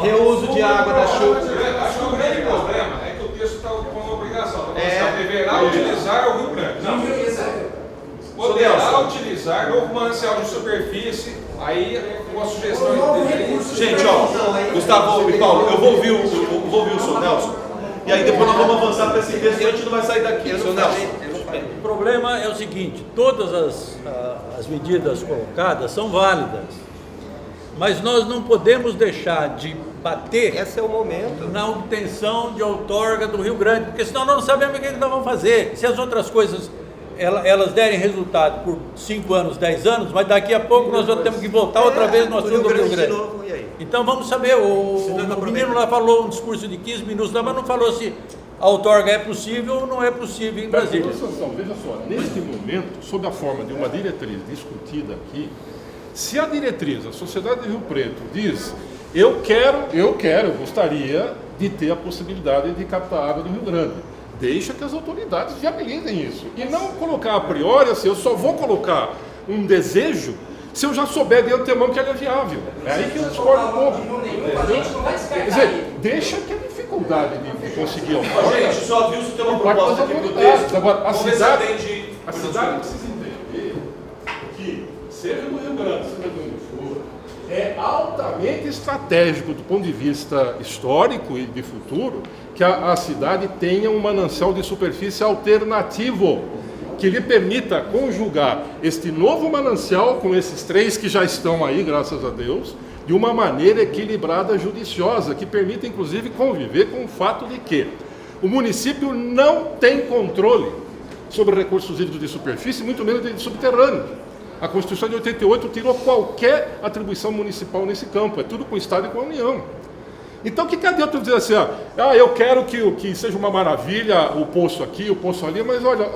Reuso de água da chuva. Acho que o grande problema é que o texto está com uma obrigação. Deverá utilizar o Rio Grande. Não. Poderá utilizar novo manancial de superfície. Aí, uma sugestão. Gente, ó, Gustavo e Paulo, eu vou ouvir o senhor Nelson. E aí depois nós vamos avançar para esse texto e a gente não vai sair daqui, senhor Nelson. O problema é o seguinte: todas as medidas colocadas são válidas, mas nós não podemos deixar de bater na obtenção de outorga do Rio Grande, porque senão nós não sabemos o que nós vamos fazer. Se as outras coisas elas derem resultado por 5 anos, 10 anos, mas daqui a pouco nós vamos ter que voltar outra vez no assunto do Rio Grande. Então vamos saber, o menino lá falou um discurso de 15 minutos, mas não falou se a outorga é possível ou não é possível em Brasília. Veja só, neste momento, sob a forma de uma diretriz discutida aqui, se a diretriz, a Sociedade de Rio Preto diz, eu gostaria de ter a possibilidade de captar água do Rio Grande, deixa que as autoridades viabilizem isso. E não colocar a priori assim, eu só vou colocar um desejo se eu já souber de antemão que ele é viável. É aí que eu discordo um pouco. Quer dizer, deixa que a dificuldade de conseguir outorga... Gente, só viu se tem uma proposta aqui pro texto. Agora, a cidade precisa entender que, seja no Rio Grande, seja onde for, é altamente estratégico do ponto de vista histórico e de futuro que a cidade tenha um manancial de superfície alternativo que lhe permita conjugar este novo manancial com esses 3 que já estão aí, graças a Deus, de uma maneira equilibrada, judiciosa, que permita inclusive conviver com o fato de que o município não tem controle sobre recursos hídricos de superfície, muito menos de subterrâneo. A Constituição de 88 tirou qualquer atribuição municipal nesse campo, é tudo com o Estado e com a União. Então, que adianta eu dizer assim, eu quero que seja uma maravilha o poço aqui, o poço ali, mas olha,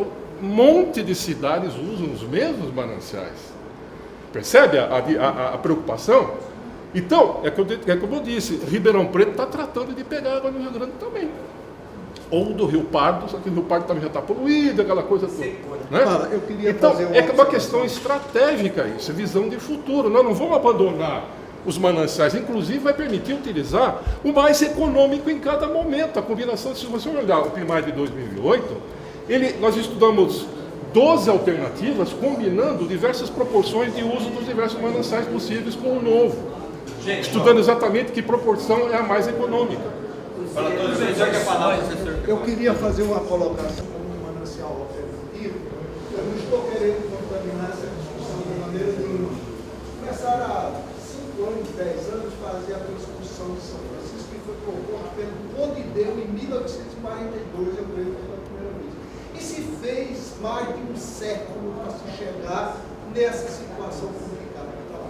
um monte de cidades usam os mesmos mananciais. Percebe a preocupação? Então, é como eu disse, Ribeirão Preto está tratando de pegar água no Rio Grande também. Ou do Rio Pardo, só que o Rio Pardo também já está poluído, aquela coisa toda. Né? Eu queria então, fazer é uma questão estratégica isso, visão de futuro. Nós não vamos abandonar os mananciais, inclusive vai permitir utilizar o mais econômico em cada momento. A combinação, se você olhar o PIMAR de 2008, nós estudamos 12 alternativas, combinando diversas proporções de uso dos diversos mananciais possíveis com o novo. Estudando exatamente que proporção é a mais econômica. Eu queria fazer uma colocação como um manancial alternativo. Eu não estou querendo contaminar essa discussão de maneira nenhuma. Começaram há 5 anos, 10 anos, fazer a transposição de São Francisco, que foi proposta pelo Pontideu em 1842, eu creio, pela primeira vez. E se fez mais de um século para se chegar nessa situação complicada que está lá.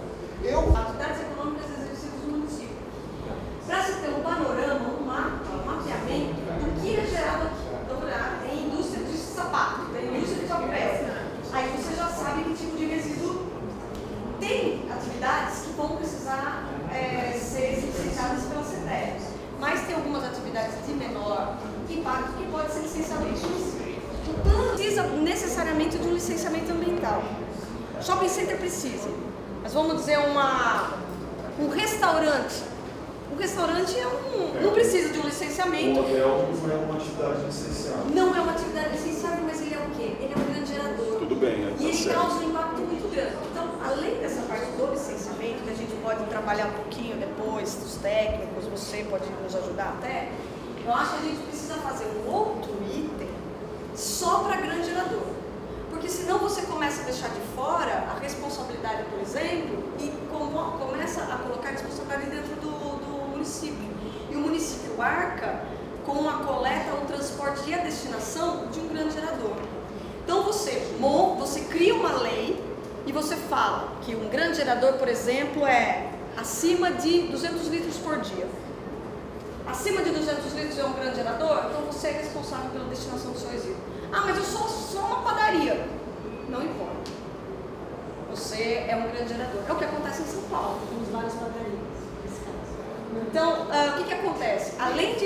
Atividades econômicas exercidas no município. Para se ter um panorama, um mapeamento do que é gerado aqui. Então, tem indústria de sapato, tem indústria de papel. Aí você já sabe que tipo de resíduo tem atividades que vão precisar ser licenciadas pela CETES. Mas tem algumas atividades de menor impacto que pode ser licenciado pelo município. Então, não precisa necessariamente de um licenciamento ambiental. Shopping center precisa. Mas vamos dizer um restaurante. Um restaurante não precisa de um licenciamento. O hotel não é uma atividade licenciada. Não é uma atividade licenciada, mas ele é o quê? Ele é um grande gerador. Tudo bem, E ele causa um impacto muito grande. Então, além dessa parte do licenciamento, que a gente pode trabalhar um pouquinho depois, dos técnicos, você pode nos ajudar até, Eu acho que a gente precisa fazer um outro item só para grande gerador. Porque senão você começa a deixar de fora a responsabilidade, por exemplo, e começa a colocar a responsabilidade dentro do município. E o município arca com a coleta, o transporte e a destinação de um grande gerador. Então você cria uma lei e você fala que um grande gerador, por exemplo, é acima de 200 litros por dia. Acima de 200 litros é um grande gerador, então você é responsável pela destinação do seu resíduo. Ah, mas eu sou só uma padaria. Não importa. Você é um grande gerador. É o que acontece em São Paulo, temos várias padarias. Então, o que acontece? Além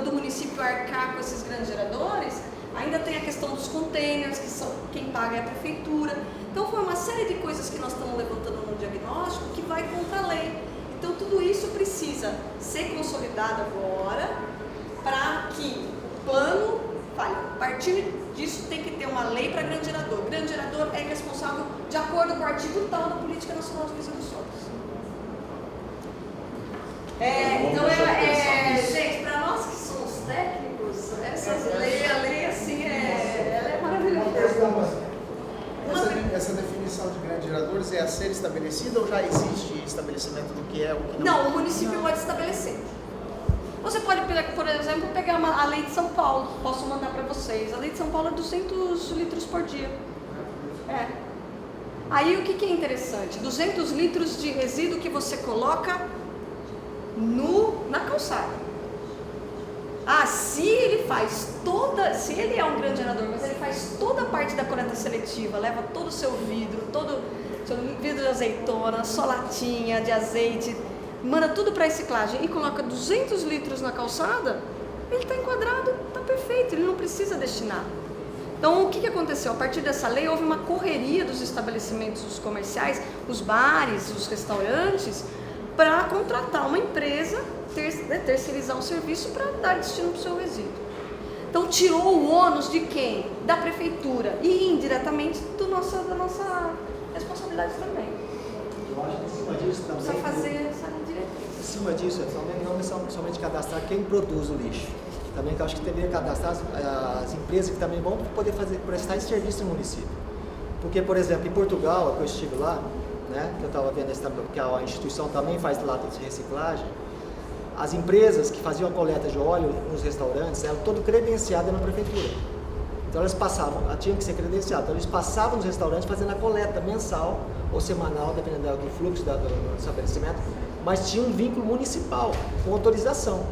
do município arcar com esses grandes geradores, ainda tem a questão dos containers, que são quem paga é a prefeitura. Então, foi uma série de coisas que nós estamos levantando no diagnóstico que vai contra a lei. Então, tudo isso precisa ser consolidado agora para que o plano fale. A partir disso, tem que ter uma lei para grande gerador. O grande gerador é responsável de acordo com o artigo tal da Política Nacional de Resíduos Sólidos. Então, gente, para nós que somos técnicos, a lei assim, ela é maravilhosa. Essa definição de grandes geradores é a ser estabelecida ou já existe estabelecimento do que é o que não? Não, o município pode estabelecer. Você pode, por exemplo, pegar a lei de São Paulo, posso mandar para vocês. A lei de São Paulo é 200 litros por dia. Aí o que é interessante? 200 litros de resíduo que você coloca na calçada. Se ele é um grande gerador, mas ele faz toda a parte da coleta seletiva, leva todo o seu vidro, seu vidro de azeitona, sua latinha de azeite, manda tudo para reciclagem e coloca 200 litros na calçada, ele está enquadrado, está perfeito, ele não precisa destinar. Então, o que aconteceu? A partir dessa lei, houve uma correria dos estabelecimentos comerciais, os bares, os restaurantes, para contratar uma empresa, terceirizar um serviço para dar destino para o seu resíduo. Então, tirou o ônus de quem? Da prefeitura e indiretamente da nossa responsabilidade também. Eu acho que em cima disso também... Precisa fazer essa diretriz. Em cima disso, também não somente cadastrar quem produz o lixo. Também que eu acho que deveria cadastrar as empresas que também vão poder prestar esse serviço no município. Porque, por exemplo, em Portugal, que eu estive lá, né, que eu estava vendo que a instituição também faz lata de reciclagem, as empresas que faziam a coleta de óleo nos restaurantes eram todas credenciadas na prefeitura. Então elas tinham que ser credenciadas. Então eles passavam nos restaurantes fazendo a coleta mensal ou semanal, dependendo do fluxo do estabelecimento, mas tinha um vínculo municipal, com autorização,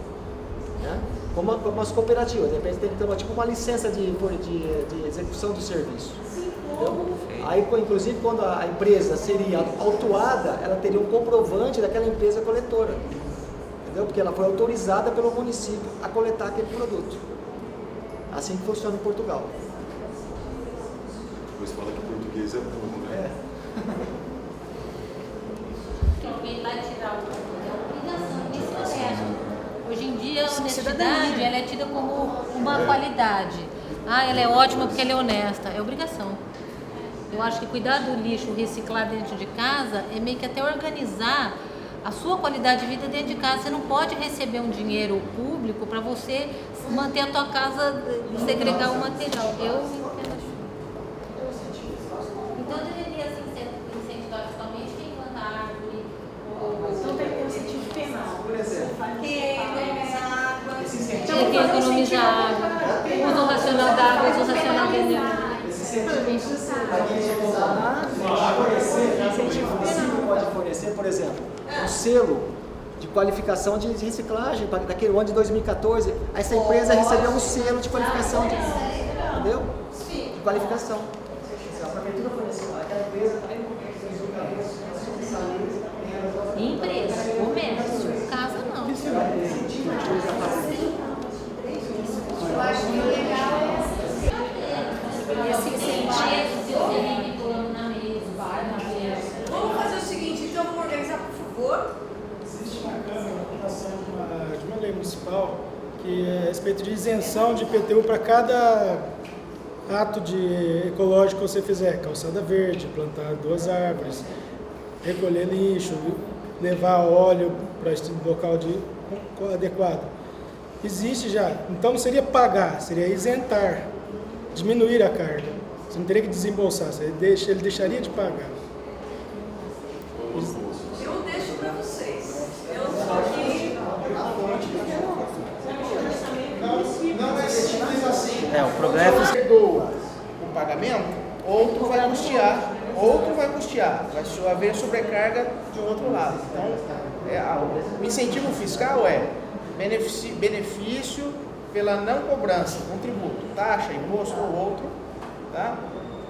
né? Como as cooperativas, de repente tem que ter tipo uma licença de execução do serviço. Aí, inclusive, quando a empresa seria autuada, ela teria um comprovante daquela empresa coletora, entendeu? Porque ela foi autorizada pelo município a coletar aquele produto. Assim que funciona em Portugal. Depois fala que português é burro, né? Quem vai tirar o produto é a obrigação de ser honesto. Hoje em dia, a honestidade ela é tida como uma qualidade. Ela é ótima porque ela é honesta. É obrigação. Eu acho que cuidar do lixo, reciclar dentro de casa, é meio que até organizar a sua qualidade de vida dentro de casa. Você não pode receber um dinheiro público para você manter a tua casa, segregar o material. Eu entendo assim. Então, deveria incentivar principalmente quem planta árvore. Então, tem que incentivo penal, por exemplo. Quem economiza água, uso racional da água, uso racional da energia. Pode fornecer, por exemplo, um selo de qualificação de reciclagem daquele ano de 2014. Essa empresa recebeu um selo de qualificação, entendeu? De qualificação. A prefeitura forneceu, aquela empresa empresa, comércio, casa não. Eu acho que o legal é esse incentivo na mesa. Vamos fazer o seguinte, então vamos organizar, por favor. Existe uma de uma lei municipal que é a respeito de isenção de IPTU para cada ato ecológico que você fizer, calçada verde, plantar 2 árvores, recolher lixo, levar óleo para esse local adequado. existe já. Então não seria pagar, seria isentar, diminuir a carga. Você não teria que desembolsar, ele deixaria de pagar. Eu deixo para vocês. Eu sou aqui. Não é simples assim. O progresso perdoa o pagamento, outro vai custear. Vai haver sobrecarga de um outro lado. Então, o incentivo fiscal é benefício pela não cobrança de um tributo, taxa, imposto ou outro, tá?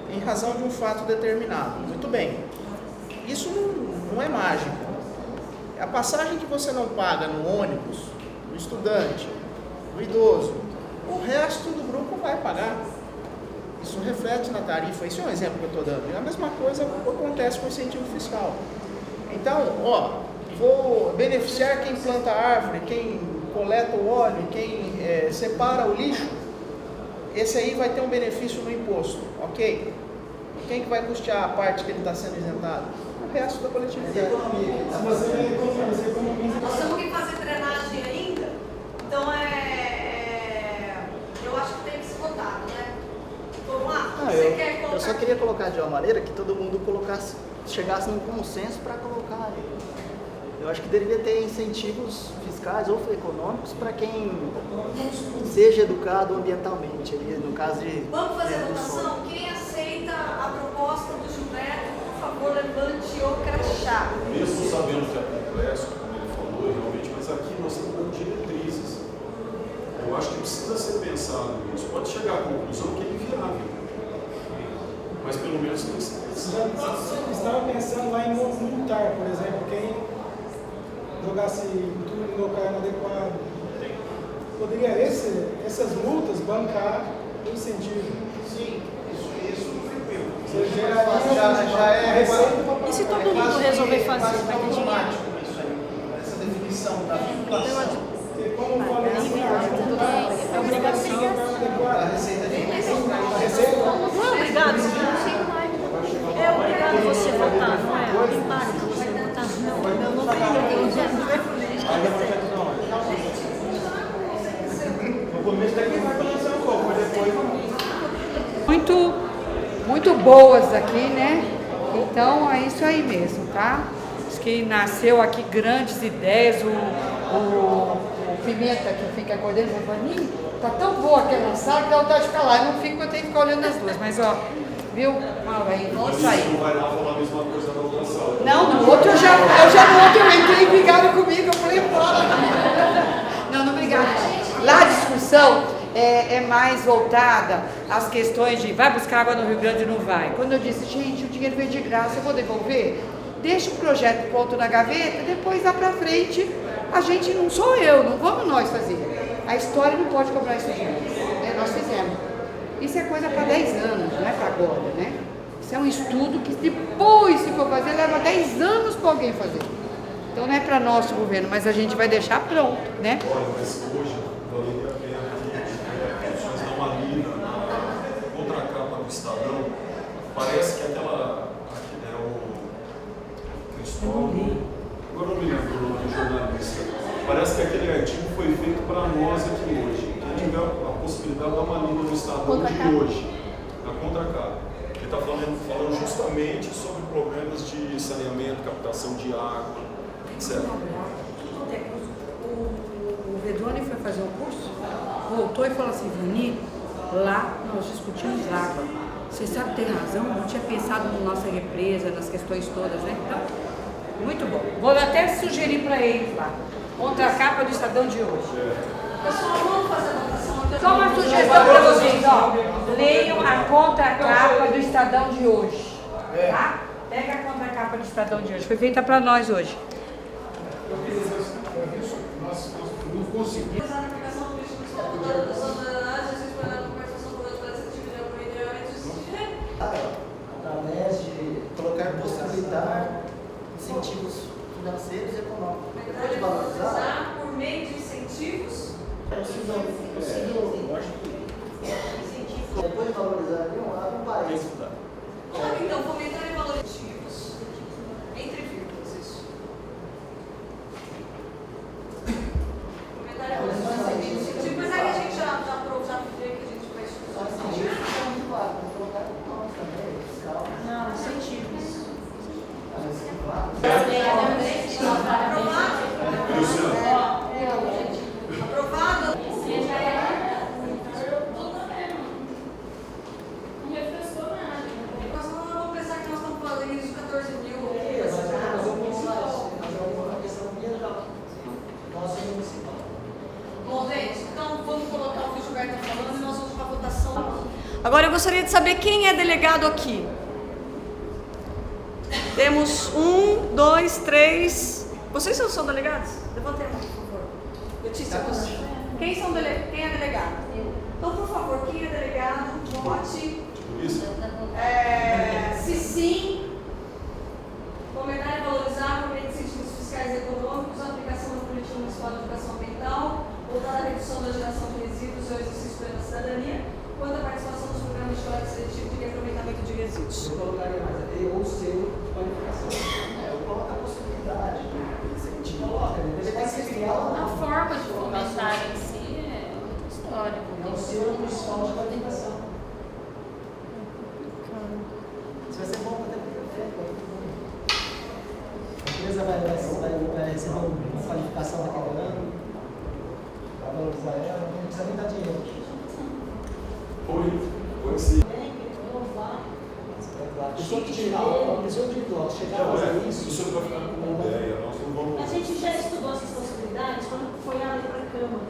Em razão de um fato determinado. Muito bem. Isso não é mágico. A passagem que você não paga no ônibus, no estudante, no idoso, o resto do grupo vai pagar. Isso reflete na tarifa. Isso é um exemplo que eu estou dando. E a mesma coisa acontece com o incentivo fiscal. Então, vou beneficiar quem planta árvore, quem coleta o óleo, quem separa o lixo. Esse aí vai ter um benefício no imposto, ok? Quem que vai custear a parte que ele está sendo isentado? O resto da coletividade. Nós temos que fazer drenagem ainda, então eu acho que tem que ser votado, né? Vamos lá? Eu só queria colocar de uma maneira que todo mundo chegasse num consenso para colocar ali. Eu acho que deveria ter incentivos fiscais ou econômicos para quem seja educado ambientalmente, ali, no caso de... Vamos fazer a votação? Quem aceita a proposta do Gilberto, por favor, levante o crachá. Mesmo sabendo que é complexo, como ele falou, realmente, mas aqui nós estamos dando diretrizes. Eu acho que precisa ser pensado nisso. Pode chegar à conclusão que é inviável, mas pelo menos tem que ser pensado. Estava pensando lá em multar, por exemplo, quem jogasse tudo no local inadequado. Poderia essas multas bancar o incentivo. Sim, isso tranquilo. Já é E se todo mundo resolver fazer, vai ter dinheiro? Essa definição da vinculação. Como eu falei, É obrigação. A receita de Não é obrigado? É obrigado você votar, não é? Alguém paga para você votar? Não, não tem. No começo daqui vai balançar um pouco, mas depois muito boas aqui, né? Então é isso aí mesmo, tá? Diz que nasceu aqui grandes ideias, o Pimenta que fica acordando, ele falou, tá tão boa aquela sala que dá vontade de ficar lá. Eu não fico, eu tenho que ficar olhando as duas, mas viu? Isso aí. não vai lá falar a mesma coisa na outra sala. Não, no outro eu já no outro eu entrei e brigaram comigo, eu falei, bora. Não brigaram. Lá a discussão é mais voltada às questões de vai buscar água no Rio Grande ou não vai. Quando eu disse, gente, o dinheiro veio de graça, eu vou devolver? Deixa o projeto pronto na gaveta, depois lá pra frente, a gente não sou eu, não vamos nós fazer. A história não pode cobrar esse dinheiro. Nós fizemos. Isso é coisa para 10 anos, não é para agora, né? Isso é um estudo que depois, se for fazer, leva 10 anos para alguém fazer. Então não é para nosso governo, mas a gente vai deixar pronto, né? Olha, mas hoje valeria a pena que vocês dão uma lida na contracapa do Estadão. Parece que Cristóvão, agora não me lembro o nome do jornalista. Parece que aquele artigo foi feito para nós aqui hoje. Quem tiver a possibilidade de dar uma lida no Estadão de hoje, na contracapa. Ele está falando justamente sobre problemas de saneamento, captação de água, etc. O Vedrone foi fazer um curso, voltou e falou assim, Vani, lá nós discutimos água. Você sabe, tem razão, não tinha pensado na nossa represa, nas questões todas, né? Então, muito bom. Vou até sugerir para eles lá, contra a capa do Estadão de hoje. Pessoal, vamos fazer a votação. Só uma sugestão para vocês, leiam a contracapa do Estadão de hoje, tá? Pega a contracapa do Estadão de hoje, foi feita para nós hoje. Nós não conseguimos. Através de colocar possibilitar incentivos financeiros e econômicos. Pode valorizar por meio de incentivos? Depois de valorizar ali, um parênteses. Então, fomentar e valorizativos. Entre vírgulas, isso. Fomentar e valorizativos. Agora eu gostaria de saber quem é delegado aqui. Temos 1, 2, 3. Vocês são delegados? Levantem a mão, por favor. Letícia, você. Quem é delegado? Então, por favor, quem é delegado, vote. Se sim, fomentar e valorizar por meio de incentivos fiscais e econômicos a aplicação da política municipal de educação ambiental, voltada à redução da geração de resíduos e ao exercício pleno da cidadania, quanto à participação dos programas de coleta seletiva de reaproveitamento de resíduos. Eu colocaria mais a D ou C de qualificação. Eu coloco a possibilidade de incentivo. A forma de fomentar em si é histórico. É o selo municipal de qualificação. Isso vai ser bom para ter a empresa vai receber uma qualificação naquele ano, vai valorizar ela, não precisa nem dar dinheiro. Pode ser. A pessoa que chegar, a pessoa individual que chegar a fazer isso, isso vai ficar com uma ideia, nós não vamos... A gente já estudou essas possibilidades quando foi a lei para a Câmara.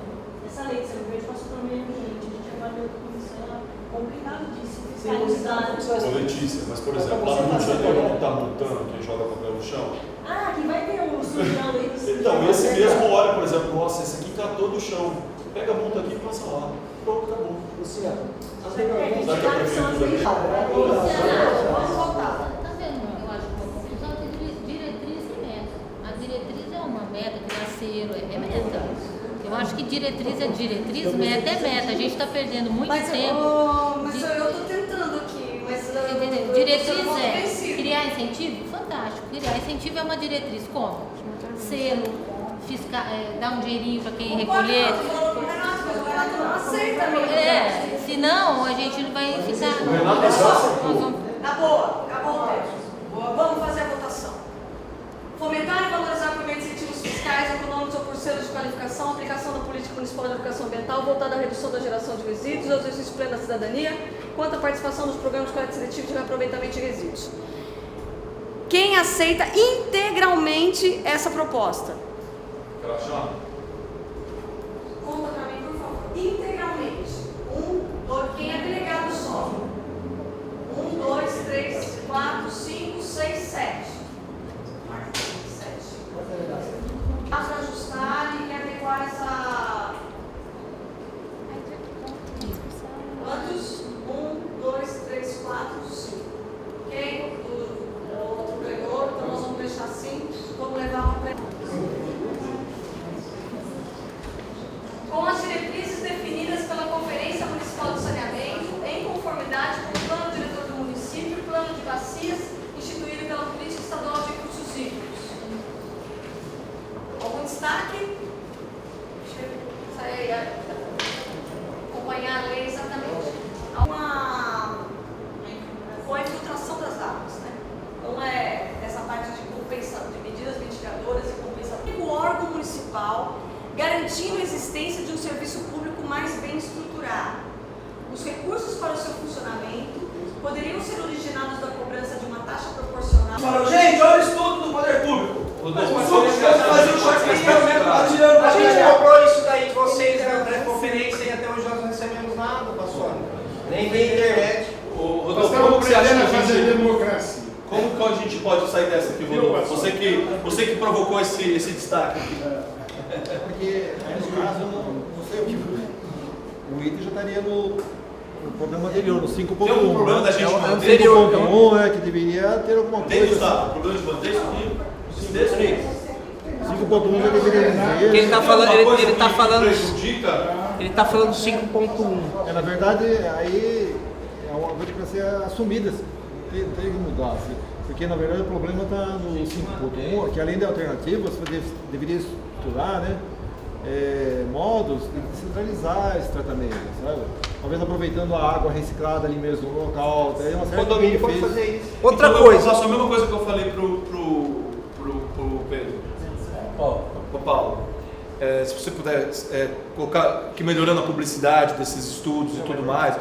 Essa lei de São Verde passou para o meio ambiente. A gente avaliou como isso era complicado de se fiscalizar. Ô Letícia, mas por exemplo, lá no Rio de Janeiro não está multando quem joga papel no chão? Ah, que vai ter um sujão aí. Então, esse mesmo olha, por exemplo, nossa, esse aqui catou do chão. Pega a multa aqui e passa lá. Pronto, acabou. Luciano, anteriormente já que a prefeitura aqui. Vamos voltar. Tá vendo? Eu acho que uma conclusão que diretriz e meta. A diretriz é uma meta, financeiro, é meta. Eu acho que diretriz é diretriz, meta é meta. A gente está perdendo muito tempo. Mas eu estou tentando aqui, mas diretriz é criar incentivo? Fantástico. Criar incentivo é uma diretriz. Como? Selo, dar um dinheirinho para quem recolher. Senão a gente não vai ficar. Tá boa, acabou o tempo. Vamos fazer a votação. Fomentar e valorizar por meio de incentivos fiscais, econômicos ou por selos de qualificação, aplicação da política municipal de educação ambiental voltada à redução da geração de resíduos e ao exercício pleno da cidadania, quanto à participação nos programas de coleta seletiva de reaproveitamento de resíduos. Quem aceita integralmente essa proposta? Conta para mim, por favor. Integralmente. 1, 2, quem é delegado só? 1, 2, 3, 4, 5, 6, 7. Para ajustar e adequar essa. Quantos? 1, 2, 3, 4, 5. Ok? O outro ganhou, então nós vamos deixar assim. Vamos levar uma plenária. Com as diretrizes definidas pela Conferência Municipal de Saneamento, em conformidade com o Plano Diretor do Município e Plano de Bacias, instituído pela Política Estadual de Recursos Hídricos. Algum destaque? Deixa eu acompanhar a lei exatamente. Foi a infiltração das águas, né? Então é essa parte de compensação, de medidas mitigadoras e compensação. O órgão municipal garantindo a existência de um serviço público mais bem estruturado. Os recursos para o seu funcionamento poderiam ser originados da cobrança de uma taxa proporcional. Gente, olha o estudo do poder público. A gente comprou isso daí de vocês na pré-conferência e até hoje nós não recebemos nada, pastor. Nem tem internet. Rodolfo, como que você acha que a gente... Como que a gente pode sair dessa aqui, Rodolfo? Você que provocou esse destaque aqui. Porque, nesse caso, não sei o que. O item já estaria no programa anterior, no 5.1. Tem algum problema da gente manter? 5.1 que deveria ter alguma coisa. Tem, Gustavo, problema de manter isso aqui? Esse texto aí? 5.1 já deveria dizer. Ele está falando, ele tá falando 5.1. Na verdade, aí é uma coisa que vai ser assumida. Tem que mudar. Assim, porque, na verdade, o problema está no 5.1, que além de alternativas, você deveria estruturar, né? Modos de descentralizar esse tratamento, sabe? Talvez aproveitando a água reciclada ali mesmo no local. Daí uma série condomínio de pode fazer isso. Outra coisa. Eu faço a mesma coisa que eu falei pro Pedro. Pro Paulo. Se você puder colocar que melhorando a publicidade desses estudos e tudo mais.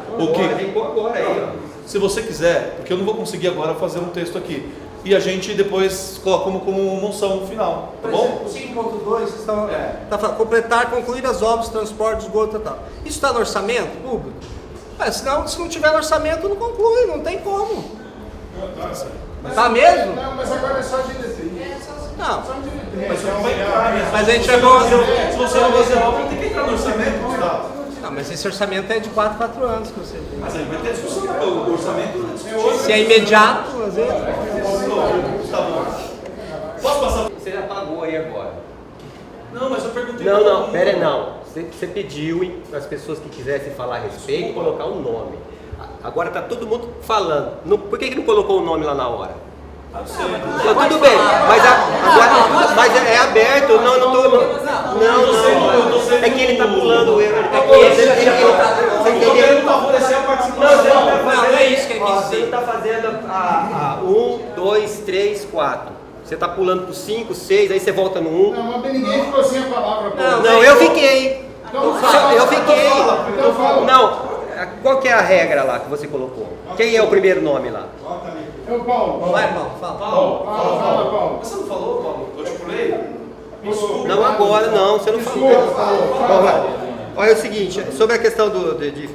Se você quiser, porque eu não vou conseguir agora fazer um texto aqui. E a gente depois coloca como moção no final, tá bom? O 5.2 está falando completar, concluir as obras de transporte, esgoto e tal. Isso está no orçamento público? Mas senão, se não tiver orçamento, não conclui, não tem como. Tá mesmo? Não, mas agora é só diretriz. Não. Mas a gente vai fazer. Se você vai fazer obra, tem que entrar no orçamento, Gustavo. Não, mas esse orçamento é de 4 anos que você tem. Mas aí vai ter discussão, o orçamento. Se é imediato, às vezes. Posso passar? Você já pagou aí agora. Não, mas eu perguntei. Não, pera aí, não. Você pediu para as pessoas que quisessem falar a respeito colocar o nome. Agora está todo mundo falando. Por que não colocou o nome lá na hora? Não, tudo bem, mas é aberto. Não. É que ele está pulando o erro. Não é isso que ele quis dizer. Você está fazendo 1, 2, 3, 4. Você está pulando para o 5, 6, aí você volta no 1. Não, mas ninguém ficou sem a palavra. Não, eu fiquei. Eu fiquei. Então fala. Não, qual que é a regra lá que você colocou? Quem é o primeiro nome lá? É o Paulo. Vai, Paulo, fala. Fala, Paulo. Você não falou, Paulo? Eu te pulei? Não, agora não, você não falou. Fala. Olha, é o seguinte, sobre a questão de